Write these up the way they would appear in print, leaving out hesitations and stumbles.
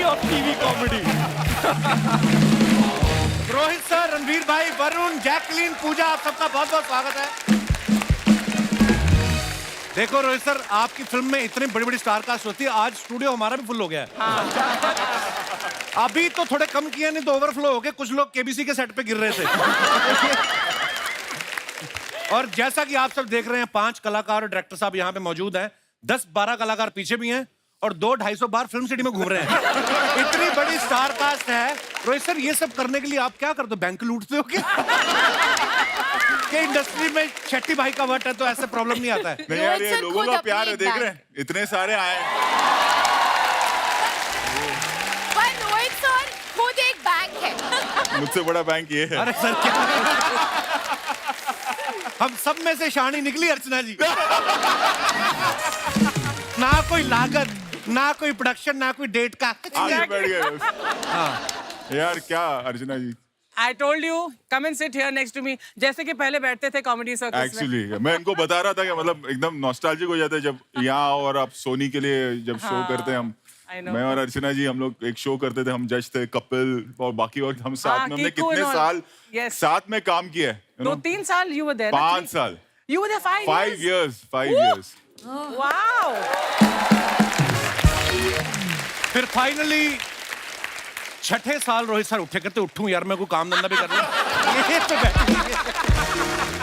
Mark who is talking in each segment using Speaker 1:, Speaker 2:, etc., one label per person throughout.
Speaker 1: Of TV comedy.
Speaker 2: Rohit sir, Ranveer भाई, Varun, Jacqueline, पूजा, आप सबका बहुत बहुत स्वागत है। देखो रोहित सर, आपकी फिल्म में इतनी बड़ी बड़ी स्टार कास्ट होती है, आज स्टूडियो हमारा भी फुल हो गया है। अभी तो थोड़े कम किए, नहीं तो ओवरफ्लो हो गए। कुछ लोग केबीसी के सेट पे गिर रहे थे। और जैसा कि आप सब देख रहे हैं, 5 कलाकार और डायरेक्टर साहब यहाँ पे मौजूद हैं, 10-12 कलाकार पीछे भी हैं और 200-250 बार फिल्म सिटी में घूम रहे हैं। इतनी बड़ी स्टार कास्ट है। रोहित सर, ये सब करने के लिए आप क्या करते हो? बैंक लूटते हो क्या? कि इंडस्ट्री में शेट्टी भाई का वट है तो ऐसे प्रॉब्लम नहीं आता है?
Speaker 3: नहीं यार, ये लोगों का प्यार है, देख रहे हैं इतने सारे आए।
Speaker 4: पर रोहित सर खुद एक बैंक है।
Speaker 3: मुझसे बड़ा बैंक ये है।
Speaker 2: अरे सर क्या हम सब में से शानी निकली अर्चना जी। ना कोई लागत, ना कोई प्रोडक्शन, ना कोई डेट का।
Speaker 3: आगे बैठ गए। यार क्या अर्चना जी,
Speaker 5: I told you, come and sit here next to me. जैसे कि पहले बैठते थे कॉमेडी सर्कस में।
Speaker 3: एक्चुअली मैं इनको बता रहा था कि मतलब एकदम नॉस्टैल्जिक हो जाते हैं जब यहाँ और आप सोनी के लिए जब शो करते हैं हम।
Speaker 5: I know.
Speaker 3: मैं और अर्चना जी हम लोग एक शो करते थे, हम जज थे, कपिल और बाकी, और हम साथ में हमने
Speaker 5: Kiku
Speaker 3: कितने
Speaker 5: and all.
Speaker 3: साल
Speaker 5: Yes.
Speaker 3: साथ में काम किया है?
Speaker 5: 2-3 साल you were there.
Speaker 3: 5 साल।
Speaker 5: You were there 5 years.
Speaker 3: 5 years।
Speaker 5: Wow.
Speaker 2: फिर फाइनली 6ठे साल रोहित सर उठे, कहते उठूं यार, मैं कोई काम धंधा भी कर लूं। ये तो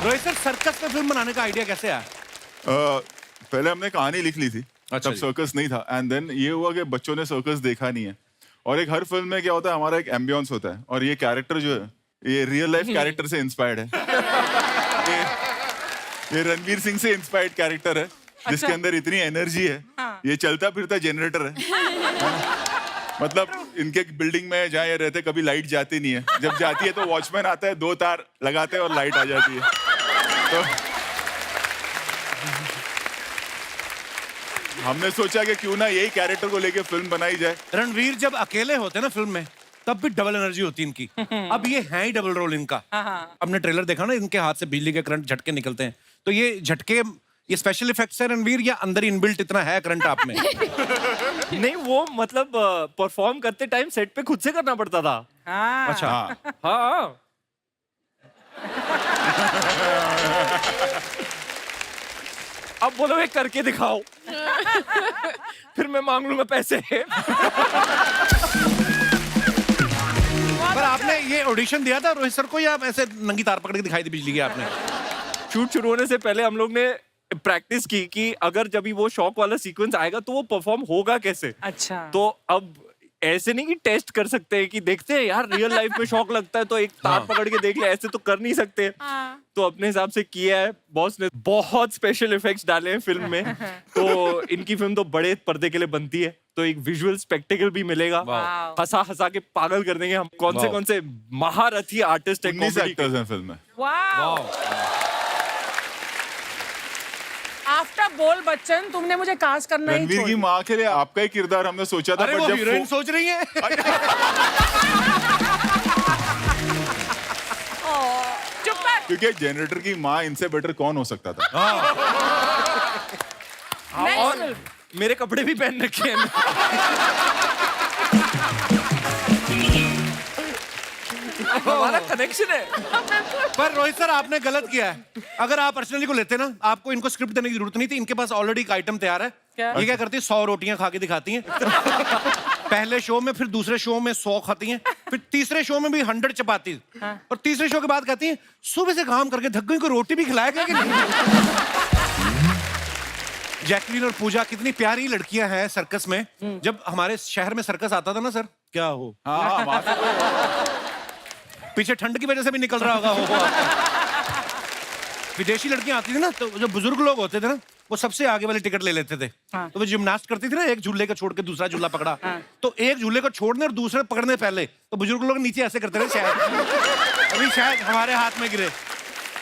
Speaker 2: रोहित सर, सर्कस में फिल्म बनाने का आइडिया कैसे आया?
Speaker 3: पहले हमने कहानी लिख ली थी,
Speaker 2: अच्छा
Speaker 3: तब
Speaker 2: जी।
Speaker 3: सर्कस नहीं था, एंड देन ये हुआ कि बच्चों ने सर्कस देखा नहीं है। और एक हर फिल्म में क्या होता है, हमारा एक एम्बियंस होता है, और ये कैरेक्टर जो है ये रियल लाइफ कैरेक्टर से इंस्पायर्ड है। ये रणवीर सिंह से इंस्पायर्ड कैरेक्टर है, जिसके अंदर इतनी एनर्जी है। ये चलता फिरता जनरेटर है। मतलब इनके बिल्डिंग में जहाँ ये रहते कभी लाइट जाती नहीं है, जब जाती है तो वॉचमैन आता है, 2 तार लगाते हैं और लाइट आ जाती है। तो हमने सोचा कि क्यों ना यही कैरेक्टर को लेके फिल्म बनाई जाए।
Speaker 2: रणवीर जब अकेले होते हैं ना फिल्म में, तब भी डबल एनर्जी होती है इनकी। अब ये है ही डबल रोल इनका। हमने ट्रेलर देखा ना, इनके हाथ से बिजली के करंट झटके निकलते हैं, तो ये झटके, ये स्पेशल इफेक्ट्स है रणवीर, या अंदर इनबिल्ट इतना है करंट आप में?
Speaker 1: नहीं, वो मतलब परफॉर्म करते टाइम सेट पे खुद से करना पड़ता था।
Speaker 5: हाँ.
Speaker 2: अच्छा।
Speaker 1: हाँ। अब बोलो वे करके दिखाओ। फिर मैं मांग लूंगा पैसे।
Speaker 2: पर आपने ये ऑडिशन दिया था रोहित सर को, या ऐसे नंगी तार पकड़ के दिखाई दी बिजली की आपने?
Speaker 1: शूट शुरू होने से पहले हम लोग ने प्रैक्टिस की कि अगर जब भी वो शॉक वाला सीक्वेंस आएगा तो वो परफॉर्म होगा कैसे।
Speaker 5: अच्छा।
Speaker 1: तो अब ऐसे नहीं कि टेस्ट कर सकते हैं कि देखते हैं यार रियल लाइफ में शॉक लगता है तो एक तार पकड़ के देख ले, ऐसे तो कर नहीं सकते। तो अपने हिसाब से किया है। बॉस ने बहुत स्पेशल इफेक्ट्स डाले हैं फिल्म में, तो इनकी फिल्म तो बड़े पर्दे के लिए बनती है, तो एक विजुअल स्पेक्टेकल भी मिलेगा। हंसा हंसा के पागल कर देंगे हम। कौन से महारथी आर्टिस्ट है
Speaker 3: 19
Speaker 1: comedy के।
Speaker 3: एक्टर्स हैं फिल्म में।
Speaker 5: Wow. आफ्टर बोल बच्चन तुमने मुझे कास्ट करना ही
Speaker 3: रणवीर
Speaker 5: छोड़
Speaker 3: की
Speaker 5: दिया।
Speaker 3: माँ के लिए आपका ही किरदार हमने सोचा था,
Speaker 2: अरे
Speaker 3: पर
Speaker 2: वो
Speaker 3: जब
Speaker 2: हीरोइन सोच रही है।
Speaker 5: चुप कर।
Speaker 3: क्योंकि जनरेटर की माँ इनसे बेटर कौन हो सकता था?
Speaker 1: और मेरे कपड़े भी पहन रखे हैं। हमारा कनेक्शन है।
Speaker 2: पर रोहित सर, आपने गलत किया है। अगर आप अर्चना जी को लेते ना, आपको इनको स्क्रिप्ट देने की जरूरत नहीं थी। इनके पास ऑलरेडी एक आइटम तैयार है।
Speaker 5: क्या?
Speaker 2: ये क्या करती है, 100 रोटियां खा के दिखाती हैं। पहले शो में, फिर दूसरे शो में 100 खाती हैं, फिर तीसरे शो में भी 100 चपाती, और तीसरे शो के बाद कहती हैं सुबह से काम करके थक गई, को रोटी भी खिलाएगा कि नहीं? जैकलीन और पूजा कितनी प्यारी लड़कियां हैं सर्कस में। जब हमारे शहर में सर्कस आता था ना सर, क्या हो,
Speaker 3: हाँ हाँ,
Speaker 2: पीछे ठंड की वजह से भी निकल रहा होगा हो आपका। विदेशी लड़कियां आती थी ना, तो जो बुजुर्ग लोग होते थे ना, वो सबसे आगे वाले टिकट ले लेते थे। तो वो जिम्नास्ट करती थी ना, एक झूले को छोड़ के दूसरा झूला पकड़ा, तो एक झूले को छोड़ने और दूसरे पकड़ने पहले तो बुजुर्ग लोग नीचे ऐसे करते थे, शायद अभी शायद हमारे हाथ में गिरे।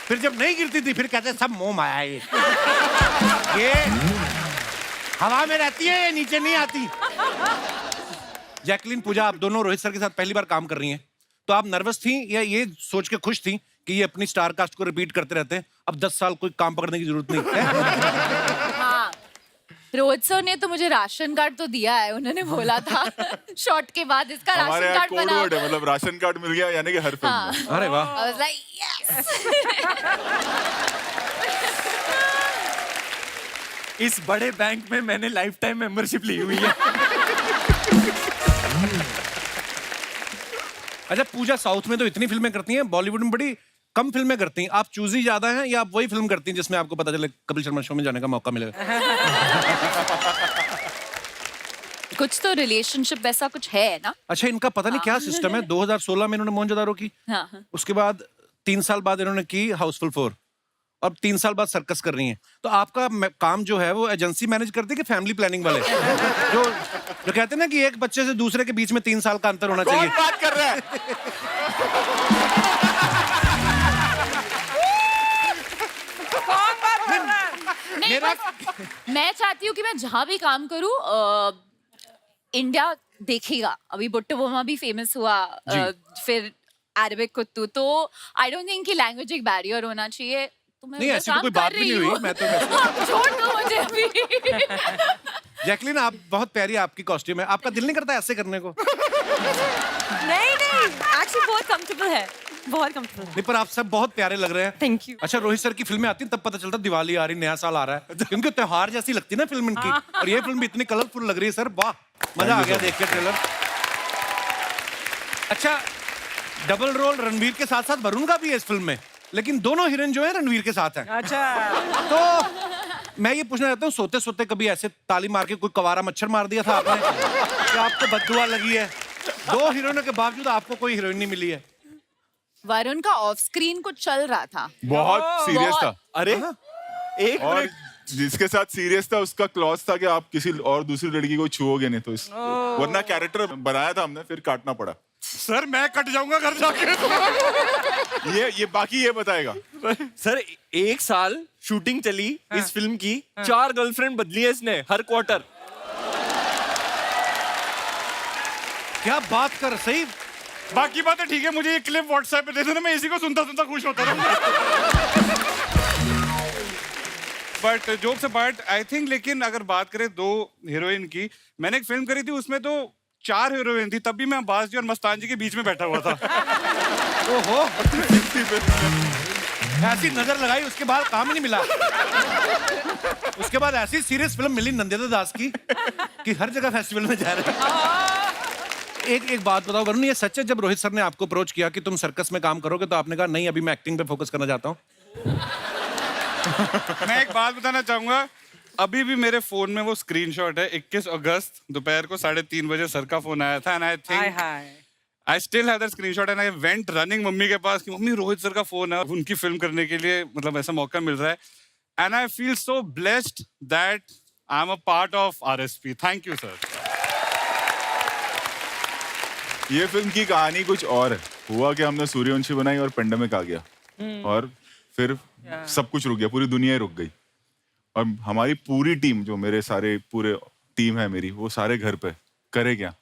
Speaker 2: फिर जब नहीं गिरती थी, फिर कहते सब मोह माया ये हवा में रहती है, ये नीचे नहीं आती। जैकलीन, पूजा, आप दोनों रोहित सर के साथ पहली बार काम कर रही हैं, तो आप नर्वस थी या ये सोच के खुश थी कि ये अपनी स्टार कास्ट को रिपीट करते रहते हैं, अब 10 साल कोई काम पकड़ने की जरूरत नहीं है?
Speaker 4: हाँ। रोहित सर ने तो मुझे राशन कार्ड तो दिया है, उन्होंने बोला था शॉट के बाद इसका
Speaker 3: हमारे
Speaker 4: राशन
Speaker 3: यहाँ
Speaker 4: कार्ड
Speaker 3: कोड
Speaker 4: बनाओ।
Speaker 3: वर्ड है, मतलब राशन कार्ड मिल गया यानी कि हर फिल्म
Speaker 4: हाँ।
Speaker 3: में।
Speaker 2: अरे वाह।
Speaker 4: I was like, yes!
Speaker 1: इस बड़े बैंक में मैंने लाइफ टाइम मेंबरशिप ली हुई है।
Speaker 2: अच्छा पूजा, साउथ में तो इतनी फिल्में करती हैं, बॉलीवुड में बड़ी कम फिल्में करती हैं। आप चूजी ज्यादा हैं या आप वही फिल्म करती हैं जिसमें आपको पता चले कपिल शर्मा शो में जाने का मौका मिलेगा?
Speaker 4: कुछ तो रिलेशनशिप वैसा कुछ है ना।
Speaker 2: अच्छा, इनका पता नहीं क्या सिस्टम है। 2016 में इन्होंने मोहनजोदारो की,
Speaker 4: हाँ, हाँ।
Speaker 2: उसके बाद 3 साल बाद इन्होंने की हाउसफुल 4, अब 3 साल बाद सर्कस कर रही हैं। तो आपका काम जो है वो एजेंसी मैनेज करती है कि फैमिली प्लानिंग वाले? जो जो कहते हैं ना कि एक बच्चे से दूसरे के बीच में 3 साल का अंतर होना चाहिए।
Speaker 3: कौन बात कर रहा है?
Speaker 5: कौन बात कर रहा है?
Speaker 4: नहीं, बस मैं चाहती हूँ कि मैं जहाँ भी काम करूँ इंडिया देखेगा। अभी बुट्टू बोमा भी फेमस हुआ, फिर अरबिक कुत्तू, तो आई डोंट थिंक कि लैंग्वेज एक बैरियर होना चाहिए। तो मैं
Speaker 2: नहीं,
Speaker 4: उधर
Speaker 2: ऐसी तो
Speaker 4: काम
Speaker 2: कोई
Speaker 4: कर
Speaker 2: बात भी
Speaker 4: रही
Speaker 2: नहीं हुई।
Speaker 4: हूँ।
Speaker 2: मैं तो
Speaker 4: आप छोड़ दो मुझे अभी।
Speaker 2: जैकलीन, आप बहुत प्यारी आपकी कॉस्ट्यूम है। आपका दिल नहीं करता ऐसे करने को?
Speaker 6: नहीं एक्चुअली बहुत कंफर्टेबल है, बहुत कंफर्टेबल।
Speaker 2: नहीं, पर आप सब बहुत प्यारे लग रहे हैं।
Speaker 6: Thank you.
Speaker 2: अच्छा, रोहित सर की फिल्में आती हैं तब पता चलता दिवाली आ रही, नया साल आ रहा है, क्योंकि त्योहार जैसी लगती है ना फिल्म इनकी। और ये फिल्म भी इतनी कलरफुल लग रही है सर, वाह, मजा आ गया देख के ट्रेलर। अच्छा, डबल रोल रणवीर के साथ साथ वरुण का भी है इस फिल्म में, लेकिन दोनों हीरोइन जो है रणवीर के साथ हैं।
Speaker 5: अच्छा,
Speaker 2: तो मैं ये पूछना चाहता हूँ, सोते सोते कभी ऐसे ताली मार के कोई कवारा मच्छर मार दिया था आपने? क्या आपको बददुआ लगी है? 2 हीरोइनों के बावजूद आपको कोई हीरोइन नहीं मिली है।
Speaker 4: वरुण का ऑफ स्क्रीन कुछ चल रहा था।
Speaker 3: बहुत सीरियस था।
Speaker 1: अरे एक
Speaker 3: और
Speaker 1: मिनट,
Speaker 3: जिसके साथ सीरियस था उसका क्लॉज था कि आप किसी और दूसरी लड़की को छुओगे नहीं, तो इस वरना कैरेक्टर बनाया था हमने, फिर काटना पड़ा।
Speaker 2: सर मैं कट जाऊंगा घर जाके।
Speaker 3: ये बाकी ये बताएगा।
Speaker 1: सर 1 साल शूटिंग चली इस फिल्म की, 4 गर्लफ्रेंड बदली है इसने हर क्वार्टर।
Speaker 2: क्या बात कर, सही?
Speaker 7: बाकी बातें ठीक है, मुझे ये क्लिप व्हाट्सएप पे दे देना, मैं इसी को सुनता सुनता खुश होता रहूंगा। But jokes apart, I think, लेकिन अगर बात करें 2 हीरोइन की, मैंने एक फिल्म करी थी उसमें तो 4 हीरोइन थी, तब भी मैं अब्बास जी और मस्तान जी के बीच में बैठा हुआ था।
Speaker 2: ओहो, ऐसी नजर लगाई, उसके बाद काम ही नहीं मिला। उसके बाद ऐसी सीरियस फिल्म मिली नंदिता दास की कि हर जगह फेस्टिवल में जा रहे हैं। एक बात बताओ वरुण, ये सच है जब रोहित सर ने आपको अप्रोच किया कि तुम सर्कस में काम करोगे तो आपने कहा नहीं, अभी मैं एक्टिंग पे फोकस करना चाहता हूँ?
Speaker 7: मैं एक बात बताना चाहूंगा, अभी भी मेरे फोन में वो स्क्रीनशॉट है। 21 अगस्त दोपहर को 3:30 बजे सर का फोन आया था, and I
Speaker 5: hi
Speaker 7: think
Speaker 5: hi.
Speaker 7: I still have that screenshot and I went running mummy के पास कि मम्मी रोहित सर का फोन है, उनकी फिल्म करने के लिए मतलब ऐसा मौका मिल रहा है, and I feel so blessed that I'm a part of RSP. Thank you sir.
Speaker 3: ये फिल्म की कहानी कुछ और है। हुआ कि हमने सूर्यवंशी बनाई और पेंडेमिक आ गया और फिर सब कुछ रुक गया, पूरी दुनिया ही रुक गई। और हमारी पूरी टीम, जो मेरे सारे पूरे टीम है मेरी, वो सारे घर पे करे क्या।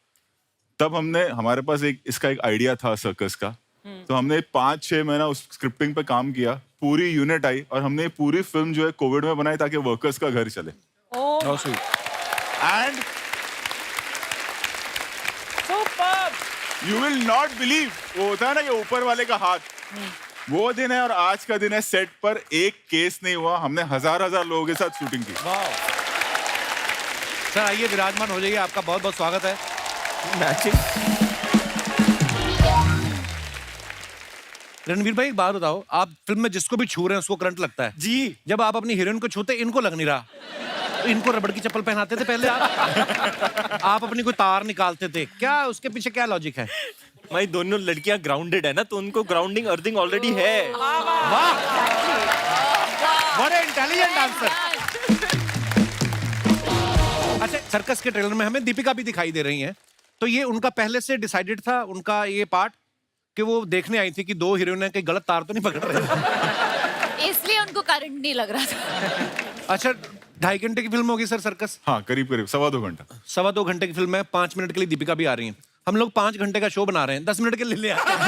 Speaker 3: तब हमने, हमारे पास इसका एक आइडिया था सर्कस का, तो हमने 5-6 महीना उस स्क्रिप्टिंग पे काम किया, पूरी यूनिट आई और हमने पूरी फिल्म जो है कोविड में बनाई ताकि वर्कर्स का घर चले। And you will not believe, वो होता है ना कि ऊपर वाले का हाथ, वो दिन है और आज का दिन है। सेट पर एक केस नहीं हुआ, हमने 1000 लोगों के साथ शूटिंग की।
Speaker 2: सर आइए, विराजमान हो जाइए, आपका बहुत बहुत स्वागत है। रणवीर भाई एक बात बताओ, आप फिल्म में जिसको भी छू रहे हैं उसको करंट लगता है
Speaker 1: जी।
Speaker 2: जब आप अपनी हीरोइन को छूते इनको लग नहीं रहा, तो इनको रबड़ की चप्पल पहनाते थे पहले आप अपनी कोई तार निकालते थे क्या? उसके पीछे क्या लॉजिक है?
Speaker 1: भाई दोनों लड़कियां ग्राउंडेड है ना, तो उनको ग्राउंडिंग अर्थिंग ऑलरेडी है।
Speaker 2: वाह, बड़े इंटेलिजेंट आंसर। अच्छा, सर्कस के ट्रेलर में हमें दीपिका भी दिखाई दे रही हैं, तो ये उनका पहले से डिसाइडेड था उनका ये पार्ट कि वो देखने आई थी कि 2 हीरोइन कहीं गलत तार तो नहीं पकड़ रहे?
Speaker 4: इसलिए उनको करंट नहीं लग रहा था।
Speaker 2: अच्छा, 2.5 घंटे की फिल्म होगी सर सर्कस?
Speaker 3: हाँ, करीब 2.25 घंटा।
Speaker 2: 2.25 घंटे की फिल्म है, 5 मिनट के लिए दीपिका भी आ रही हैं। हम लोग 5 घंटे का शो बना रहे हैं, 10 मिनट के लिए ले आते हैं।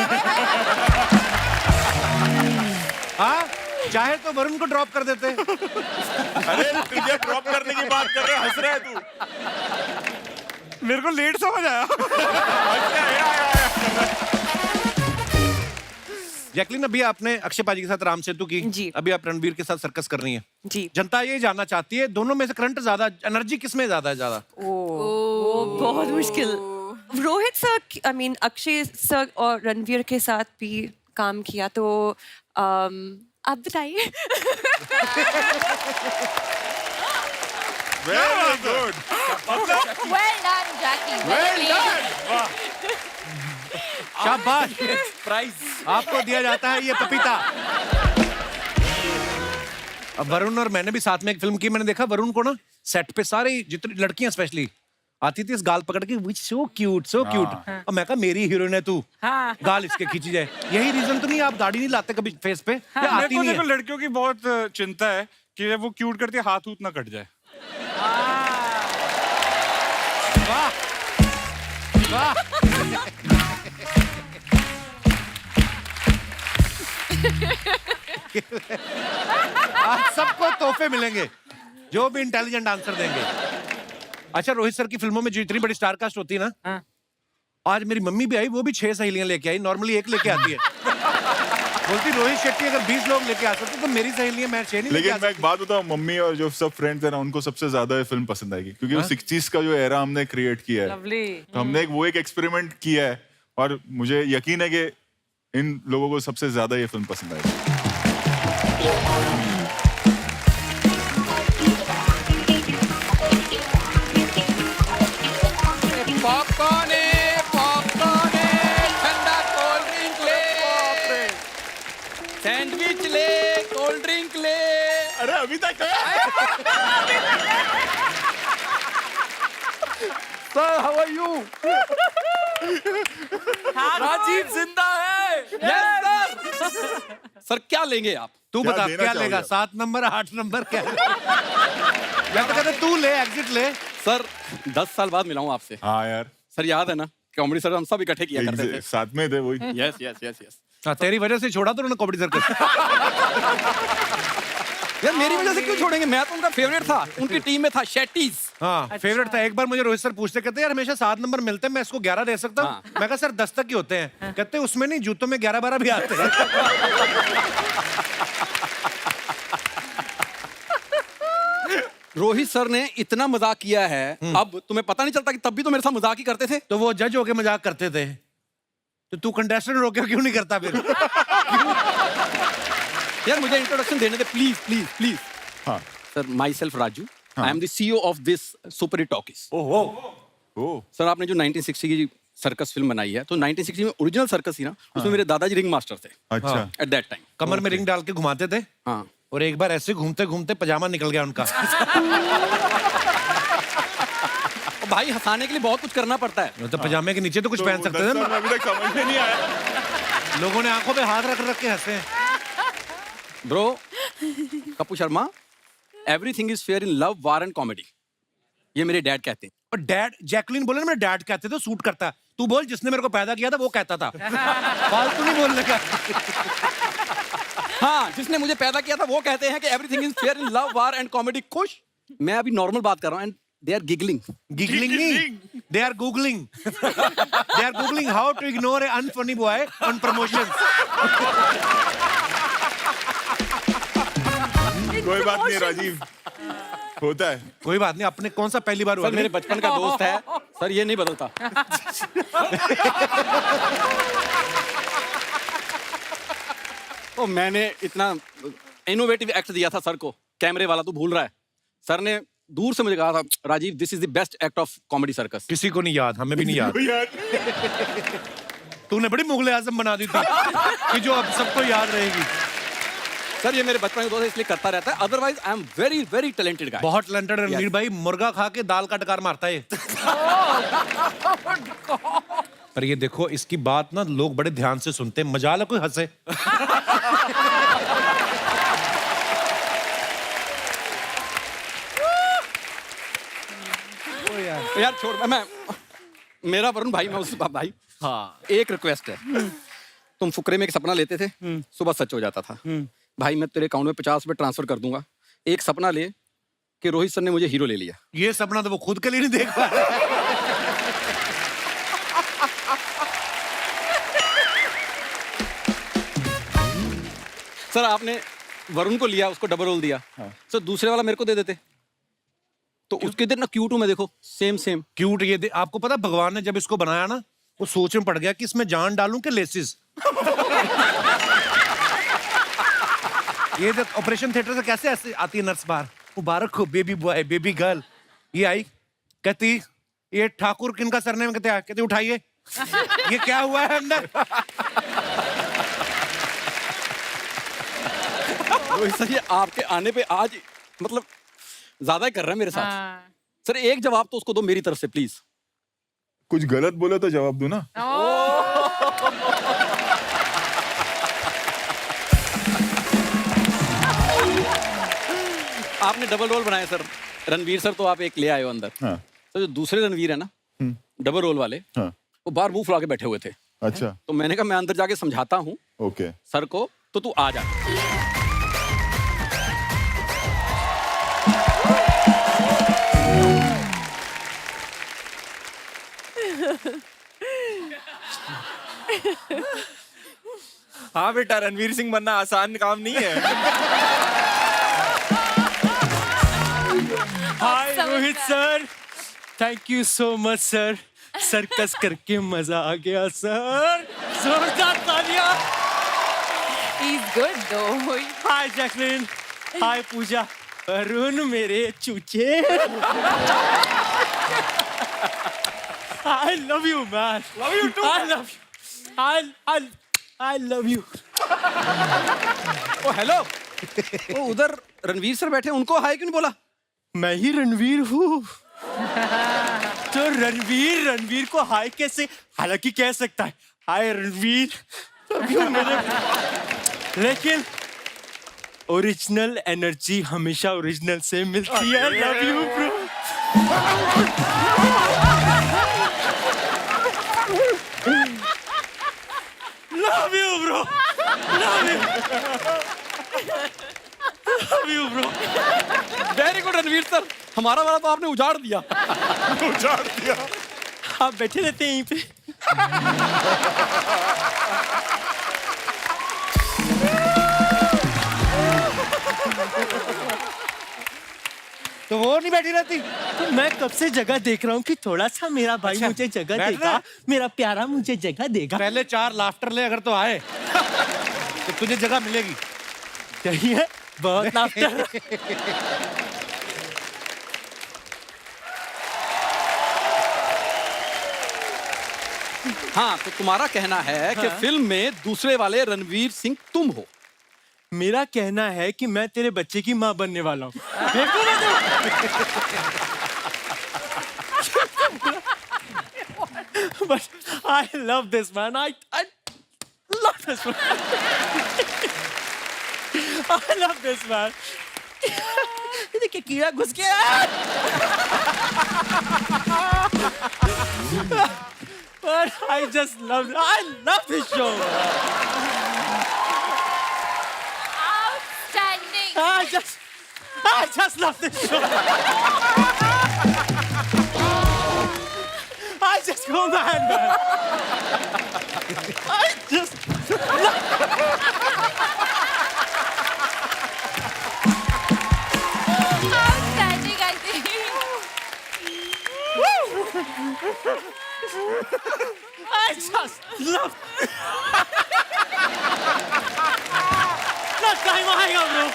Speaker 2: हाँ, चाहे तो वरुण को ड्रॉप कर देते।
Speaker 3: अरे तुझे ड्रॉप करने की बात कर रहे हंस रहा है तू।
Speaker 7: मेरे को लेट समझ आया।
Speaker 2: जैकलिन, अभी आपने अक्षय पाजी के साथ राम सेतु की,
Speaker 6: जी।
Speaker 2: अभी आप रणवीर के साथ सर्कस कर रही हैं।
Speaker 6: जी।
Speaker 2: जनता ये जानना चाहती है दोनों में से करंट ज्यादा, एनर्जी किसमें ज्यादा है? ज्यादा
Speaker 6: बहुत मुश्किल। Rohit sir, I mean Akshay sir और रणवीर के साथ भी काम किया, तो आप बताइए।
Speaker 3: Very good.
Speaker 4: Well done, Jackie. Well done.
Speaker 2: शाबाश,
Speaker 1: प्राइज
Speaker 2: आपको दिया जाता है ये पपीता। अब वरुण और मैंने भी साथ में एक फिल्म की, मैंने देखा वरुण को ना सेट पे सारी जितनी लड़कियां स्पेशली आती थी इस गाल पकड़ के, विच सो क्यूट सो क्यूट। और मैं कहा मेरी हीरोइन है तू,
Speaker 5: हाँ।
Speaker 2: गाल इसके खींची जाए। यही रीजन तो नहीं आप दाढ़ी नहीं लाते कभी फेस पे? या आती नहीं
Speaker 7: देखो
Speaker 2: है?
Speaker 7: लड़कियों की बहुत चिंता है कि वो क्यूट करती है, हाथ हूथ ना कट जाए।
Speaker 2: वाह वाह। आज सबको तोहफे मिलेंगे जो भी इंटेलिजेंट आंसर देंगे। अच्छा, रोहित सर की फिल्मों में जो इतनी बड़ी स्टार कास्ट होती है ना, आज मेरी मम्मी भी आई, वो भी 6 सहेलियां लेके आई। नॉर्मली 1 लेके आती है। बोलती रोहित शेट्टी अगर 20 लोग लेके आ सकते तो मेरी सहेलियां मैं 6 नहीं लेके
Speaker 3: लेकिन
Speaker 2: आ
Speaker 3: मैं एक
Speaker 2: सकती।
Speaker 3: बात बताऊं, मम्मी और जो सब फ्रेंड्स हैं ना, उनको सबसे ज्यादा ये फिल्म पसंद आएगी क्योंकि वो 60s का जो एरा हमने क्रिएट किया है।
Speaker 5: लवली।
Speaker 3: तो हमने वो एक एक्सपेरिमेंट किया है और मुझे यकीन है कि इन लोगों को सबसे ज्यादा ये फिल्म पसंद आएगी।
Speaker 8: पॉपकॉर्न ठंडा कोल्ड ड्रिंक ले, सैंडविच ले, कोल्ड ड्रिंक ले।
Speaker 3: अरे अभी तक
Speaker 8: sir how are you? Rajiv जिंदा है। Yes sir. सर क्या लेंगे आप?
Speaker 2: तू
Speaker 3: क्या
Speaker 2: बता
Speaker 3: देना
Speaker 2: क्या
Speaker 3: चाहोगे
Speaker 2: लेगा?
Speaker 3: आप?
Speaker 2: 7 नंबर 8 नंबर क्या? या तो कहते तू ले, एग्जिट ले।
Speaker 8: सर 10 साल बाद मिला हूं आपसे।
Speaker 3: हाँ यार,
Speaker 8: सर याद है ना, कॉमेडी सर हम सब इकट्ठे किया करते थे।
Speaker 3: साथ में थे वही।
Speaker 8: Yes yes yes yes.
Speaker 2: हाँ, तेरी वजह से छोड़ा तो उन्होंने कॉमेडी सर्कस।
Speaker 8: यार मेरी वजह से क्यों छोड़ेंगे? मैं तो उनका फेवरेट था, उनकी टीम में था शेट्टीज।
Speaker 2: हाँ, फेवरेट था। एक बार मुझे रोहित सर पूछते, कहते यार हमेशा 7 नंबर मिलते हैं, मैं इसको 11 दे सकता हूँ?
Speaker 8: हाँ।
Speaker 2: मैं कहा सर 10 तक ही होते हैं। कहते उसमें नहीं, जूतों में 11-12 भी आते हैं।
Speaker 8: रोहित सर ने इतना मजाक किया है, अब तुम्हें पता नहीं चलता कि तब भी तो मेरे साथ मजाक ही करते थे।
Speaker 2: तो वो जज होके मजाक करते थे, तो तू कंटेस्टेंट होके क्यों नहीं करता फिर?
Speaker 8: यार मुझे इंट्रोडक्शन देने दे प्लीज प्लीज प्लीज।
Speaker 3: हाँ।
Speaker 8: Sir myself Raju, I am the CEO of this super hit talkies.
Speaker 3: ओ
Speaker 8: सर आपने जो 1960 की सर्कस फिल्म बनाई है, तो 1960 में ओरिजिनल सर्कस थी ना, उसमें मेरे दादाजी रिंग मास्टर थे
Speaker 3: अच्छा।
Speaker 8: At that time.
Speaker 2: कमर में रिंग डाल के घुमाते थे,
Speaker 8: हाँ
Speaker 2: और एक बार ऐसे घूमते घूमते पजामा निकल गया उनका।
Speaker 8: और भाई हंसाने के लिए बहुत कुछ करना पड़ता है।
Speaker 2: तो पजामे के नीचे तो कुछ
Speaker 3: तो
Speaker 2: पहन सकते थे ना।
Speaker 3: अभी तक समझ में नहीं आया।
Speaker 2: लोगों ने आंखों पे हाथ रख रख के हंसे।
Speaker 8: Bro Kapoor Sharma, everything is fair in love, war and comedy, ये मेरे डैड कहते हैं।
Speaker 2: और डैड, जैकलिन बोले ना मेरे डैड कहते थे, सूट करता है। तू बोल जिसने मेरे को पैदा किया था वो कहता था। फालतू नहीं बोलने का।
Speaker 8: हाँ, जिसने मुझे पैदा किया था वो कहते हैं कि everything is fair in love, war and comedy. खुश, मैं अभी नॉर्मल बात कर रहा हूँ and they are giggling.
Speaker 2: Giggling नहीं, they are googling. They are googling how to ignore a unfunny boy on promotions.
Speaker 3: कोई बात नहीं राजीव, होता है।
Speaker 2: कोई बात नहीं, अपने कौन सा पहली बार हुआ?
Speaker 8: सर मेरे बचपन का दोस्त है सर, ये नहीं बदलता। तो मैंने इतना इनोवेटिव एक्ट दिया था सर को, कैमरे वाला तू भूल रहा है? सर ने दूर से मुझे कहा था, Rajiv this is the best act of comedy circus.
Speaker 2: किसी को नहीं याद, हमें भी नहीं याद। तूने बड़ी मुगले आजम बना दी थी कि जो अब सबको याद रहेगी।
Speaker 8: सर ये मेरे बचपन का दोस्त है इसलिए करता रहता है, otherwise I am very very talented guy.
Speaker 2: बहुत टैलेंटेड रणवीर भाई, मुर्गा खा के दाल का डकार मारता है। पर ये देखो, इसकी बात ना लोग बड़े ध्यान से सुनते हैं, मजाल है कोई हंसे।
Speaker 8: यार छोड़, मैं मेरा वरुण भाई, मैं उस भाई। हाँ एक रिक्वेस्ट है, तुम फुकरे में एक सपना लेते थे, सुबह सच हो जाता था। भाई मैं तेरे अकाउंट में 50 रुपये ट्रांसफर कर दूंगा, एक सपना ले कि रोहित सर ने मुझे हीरो ले लिया।
Speaker 2: ये सपना तो वो खुद के लिए नहीं देख पा रहा।
Speaker 8: सर आपने वरुण को लिया, उसको डबल रोल दिया, सर दूसरे वाला मेरे को दे देते तो उसके दिन ना क्यूट हूं मैं, देखो सेम सेम
Speaker 2: क्यूट ये आपको पता भगवान ने जब इसको बनाया ना, वो सोच में पड़ गया कि इसमें जान डालूं कि लेसिस। ये जो ऑपरेशन थिएटर से कैसे ऐसे आती है नर्स बाहर, मुबारक हो बेबी बॉय बेबी गर्ल, ये आई कहती ये ठाकुर किनका सरनेम, कहते उठाइए ये क्या हुआ है अंदर।
Speaker 8: रोहित सर ये आपके आने पे आज मतलब ज्यादा ही कर रहे हैं मेरे साथ। सर एक जवाब तो उसको दो मेरी तरफ से प्लीज।
Speaker 3: कुछ गलत बोला तो जवाब दो ना।
Speaker 8: आपने डबल रोल बनाया सर, रणवीर सर तो आप एक ले आए हो अंदर।
Speaker 3: हाँ।
Speaker 8: तो जो दूसरे रणवीर है ना, डबल रोल वाले,
Speaker 3: हाँ।
Speaker 8: वो बाहर मुंह फुला के बैठे हुए थे।
Speaker 3: अच्छा।
Speaker 8: तो मैंने कहा मैं अंदर जाके समझाता हूँ
Speaker 3: ओके
Speaker 8: सर को, तो तू आ जा।
Speaker 1: हाँ बेटा, रणवीर सिंह बनना आसान काम नहीं है।
Speaker 9: Hi Rohit sir, thank you so much sir, circus करके मजा आ गया सर, जोरदार तालियां।
Speaker 4: He's good though.
Speaker 9: हाय जैकलिन, हाय पूजा, अरुण मेरे चूचे। I love you man. Love you too. I love you. I love you.
Speaker 8: Oh hello, ओ उधर रणवीर सर बैठे, उनको हाय क्यों नहीं बोला?
Speaker 9: मैं ही रणवीर हूँ। तो रणवीर को हाय कैसे, हालांकि कह सकता है हाय रणवीर, अभी मेरे, लेकिन ओरिजिनल एनर्जी हमेशा ओरिजिनल से मिलती है। Love you bro. Love you bro, love you bro.
Speaker 8: Very good Ranveer sir, हमारा वाला तो आपने उजाड़ दिया।
Speaker 3: उजाड़ दिया।
Speaker 9: आप बैठे रहते हैं यहीं पे।
Speaker 2: तो वो नहीं बैठी रहती।
Speaker 9: तो मैं कब से जगह देख रहा हूँ कि थोड़ा सा मेरा भाई
Speaker 2: अच्छा,
Speaker 9: मुझे जगह
Speaker 2: बैठ
Speaker 9: देगा,
Speaker 2: रहा?
Speaker 9: मेरा प्यारा मुझे जगह देगा।
Speaker 2: पहले 4 लाफ्टर ले अगर तो आए तो तुझे जगह मिलेगी।
Speaker 9: सही है, बहुत लाफ्टर।
Speaker 8: हाँ, तो तुम्हारा कहना है कि फिल्म में दूसरे वाले रणवीर सिंह तुम हो।
Speaker 9: मेरा कहना है कि मैं तेरे बच्चे की माँ बनने वाला हूँ। देखो ना तुम। But I love this man. I love this man. I love this man. ये देखिए कीड़ा घुस गया। But I love this show.
Speaker 4: Outstanding.
Speaker 9: I just love this show. I just go mad, man. I just
Speaker 4: Outstanding, I think.
Speaker 9: I just love. Last time आएगा bro.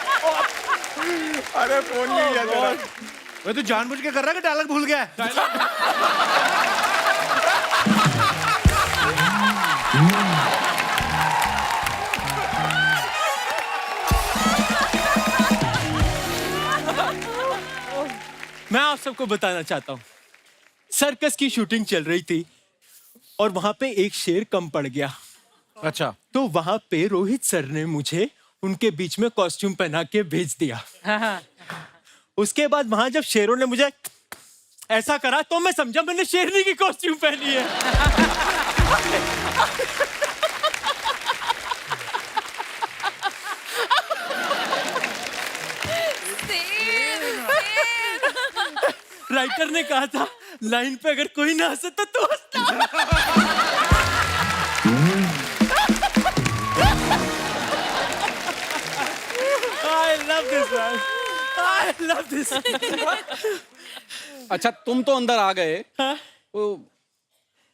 Speaker 3: अरे phone नहीं लिया तेरा।
Speaker 2: वो तो जानबूझ के कर रहा है कि डायलॉग भूल गया है।
Speaker 9: मैं आप सबको बताना चाहता हूँ, सर्कस की शूटिंग चल रही थी और वहां पे एक शेर कम पड़ गया।
Speaker 2: अच्छा,
Speaker 9: तो वहां पे रोहित सर ने मुझे उनके बीच में कॉस्ट्यूम पहना के भेज दिया। उसके बाद वहां जब शेरों ने मुझे ऐसा करा तो मैं समझा मैंने शेरनी की कॉस्ट्यूम पहनी है। राइटर ने कहा था लाइन पे अगर कोई ना हंसे तो तू हंसना। I love this man. I love this.
Speaker 8: अच्छा तुम तो अंदर आ गए, तो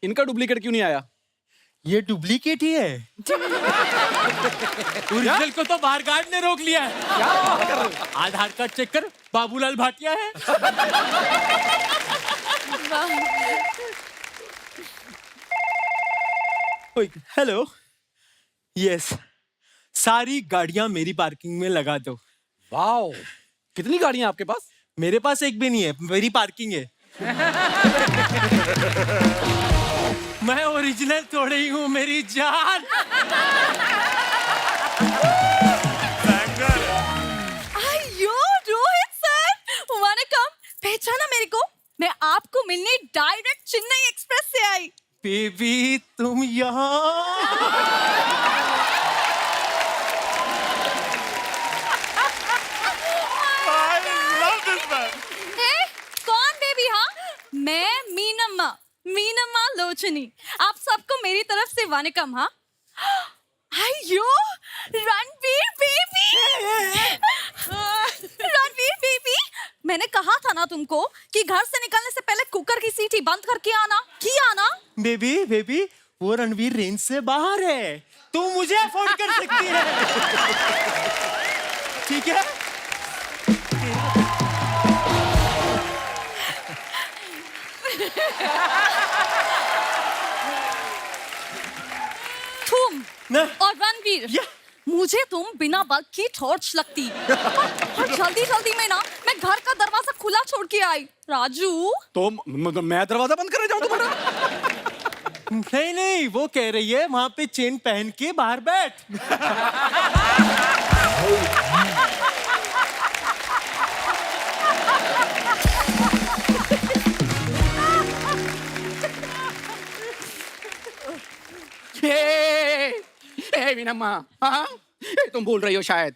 Speaker 8: इनका डुप्लीकेट क्यों नहीं आया?
Speaker 9: ये डुप्लीकेट ही है। ओरिजिनल को तो बाहर गार्ड ने रोक लिया है। आधार कार्ड चेक कर, बाबूलाल भाटिया है। हेलो, यस, सारी गाड़ियां मेरी पार्किंग में लगा दो।
Speaker 8: वाओ, कितनी गाड़ियां आपके पास?
Speaker 9: मेरे पास एक भी नहीं है, मेरी पार्किंग है। मैं ओरिजिनल थोड़ी ही हूँ मेरी जान।
Speaker 4: अयो रोहित सर, वनकम, पहचाना मेरे को? मैं आपको मिलने डायरेक्ट चेन्नई एक्सप्रेस से आई।
Speaker 9: बेबी तुम यहाँ?
Speaker 4: कौन बेबी? हाँ, मैं मीनम्मा, मीनम्मा लोचनी। आप सबको मेरी तरफ से वनकम। हाँ, अयो रणवीर बेबी, रणवीर बेबी, मैंने कहा था ना तुमको कि घर से निकलने से पहले कुकर की सीटी बंद करके आना, किया ना?
Speaker 9: बेबी बेबी, वो रणवीर रेंज से बाहर है, तू मुझे अफोर्ड कर सकती है। ठीक है?
Speaker 4: तुम
Speaker 9: ना?
Speaker 4: और रणवीर, मुझे तुम बिना बल्ब की टॉर्च लगती। और जल्दी जल्दी में ना मैं घर का दरवाजा खुला छोड़ के आई। राजू,
Speaker 8: तो मैं दरवाजा बंद करने जाऊं तुम्हारा?
Speaker 9: नहीं नहीं, वो कह रही है वहां पे चेन पहन के बाहर बैठ।
Speaker 8: मीनम्मा, हाँ? तुम भूल रही हो शायद।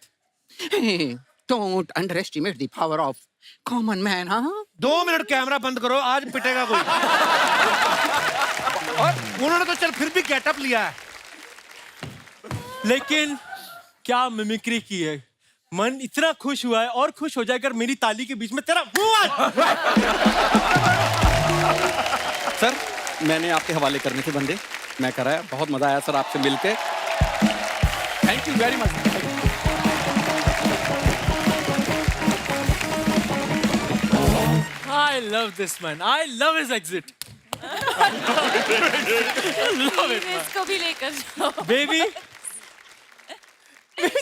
Speaker 8: Don't under estimate the power of common man. हाँ,
Speaker 2: 2 मिनट कैमरा बंद करो, आज पिटेगा कोई। और उन्होंने तो चल फिर भी गेटअप लिया है।
Speaker 9: लेकिन क्या मिमिक्री की है, मन इतना खुश हुआ है, और खुश हो जाए अगर मेरी ताली के बीच में तेरा मुंह आ।
Speaker 8: सर मैंने आपके हवाले करने थे बंदे, मैं कराया, बहुत मजा आया सर आपसे मिलके। Thank you very much.
Speaker 9: I love this man. I love his exit. Love it, man.
Speaker 4: इसको भी लेकर जाओ।
Speaker 9: Baby,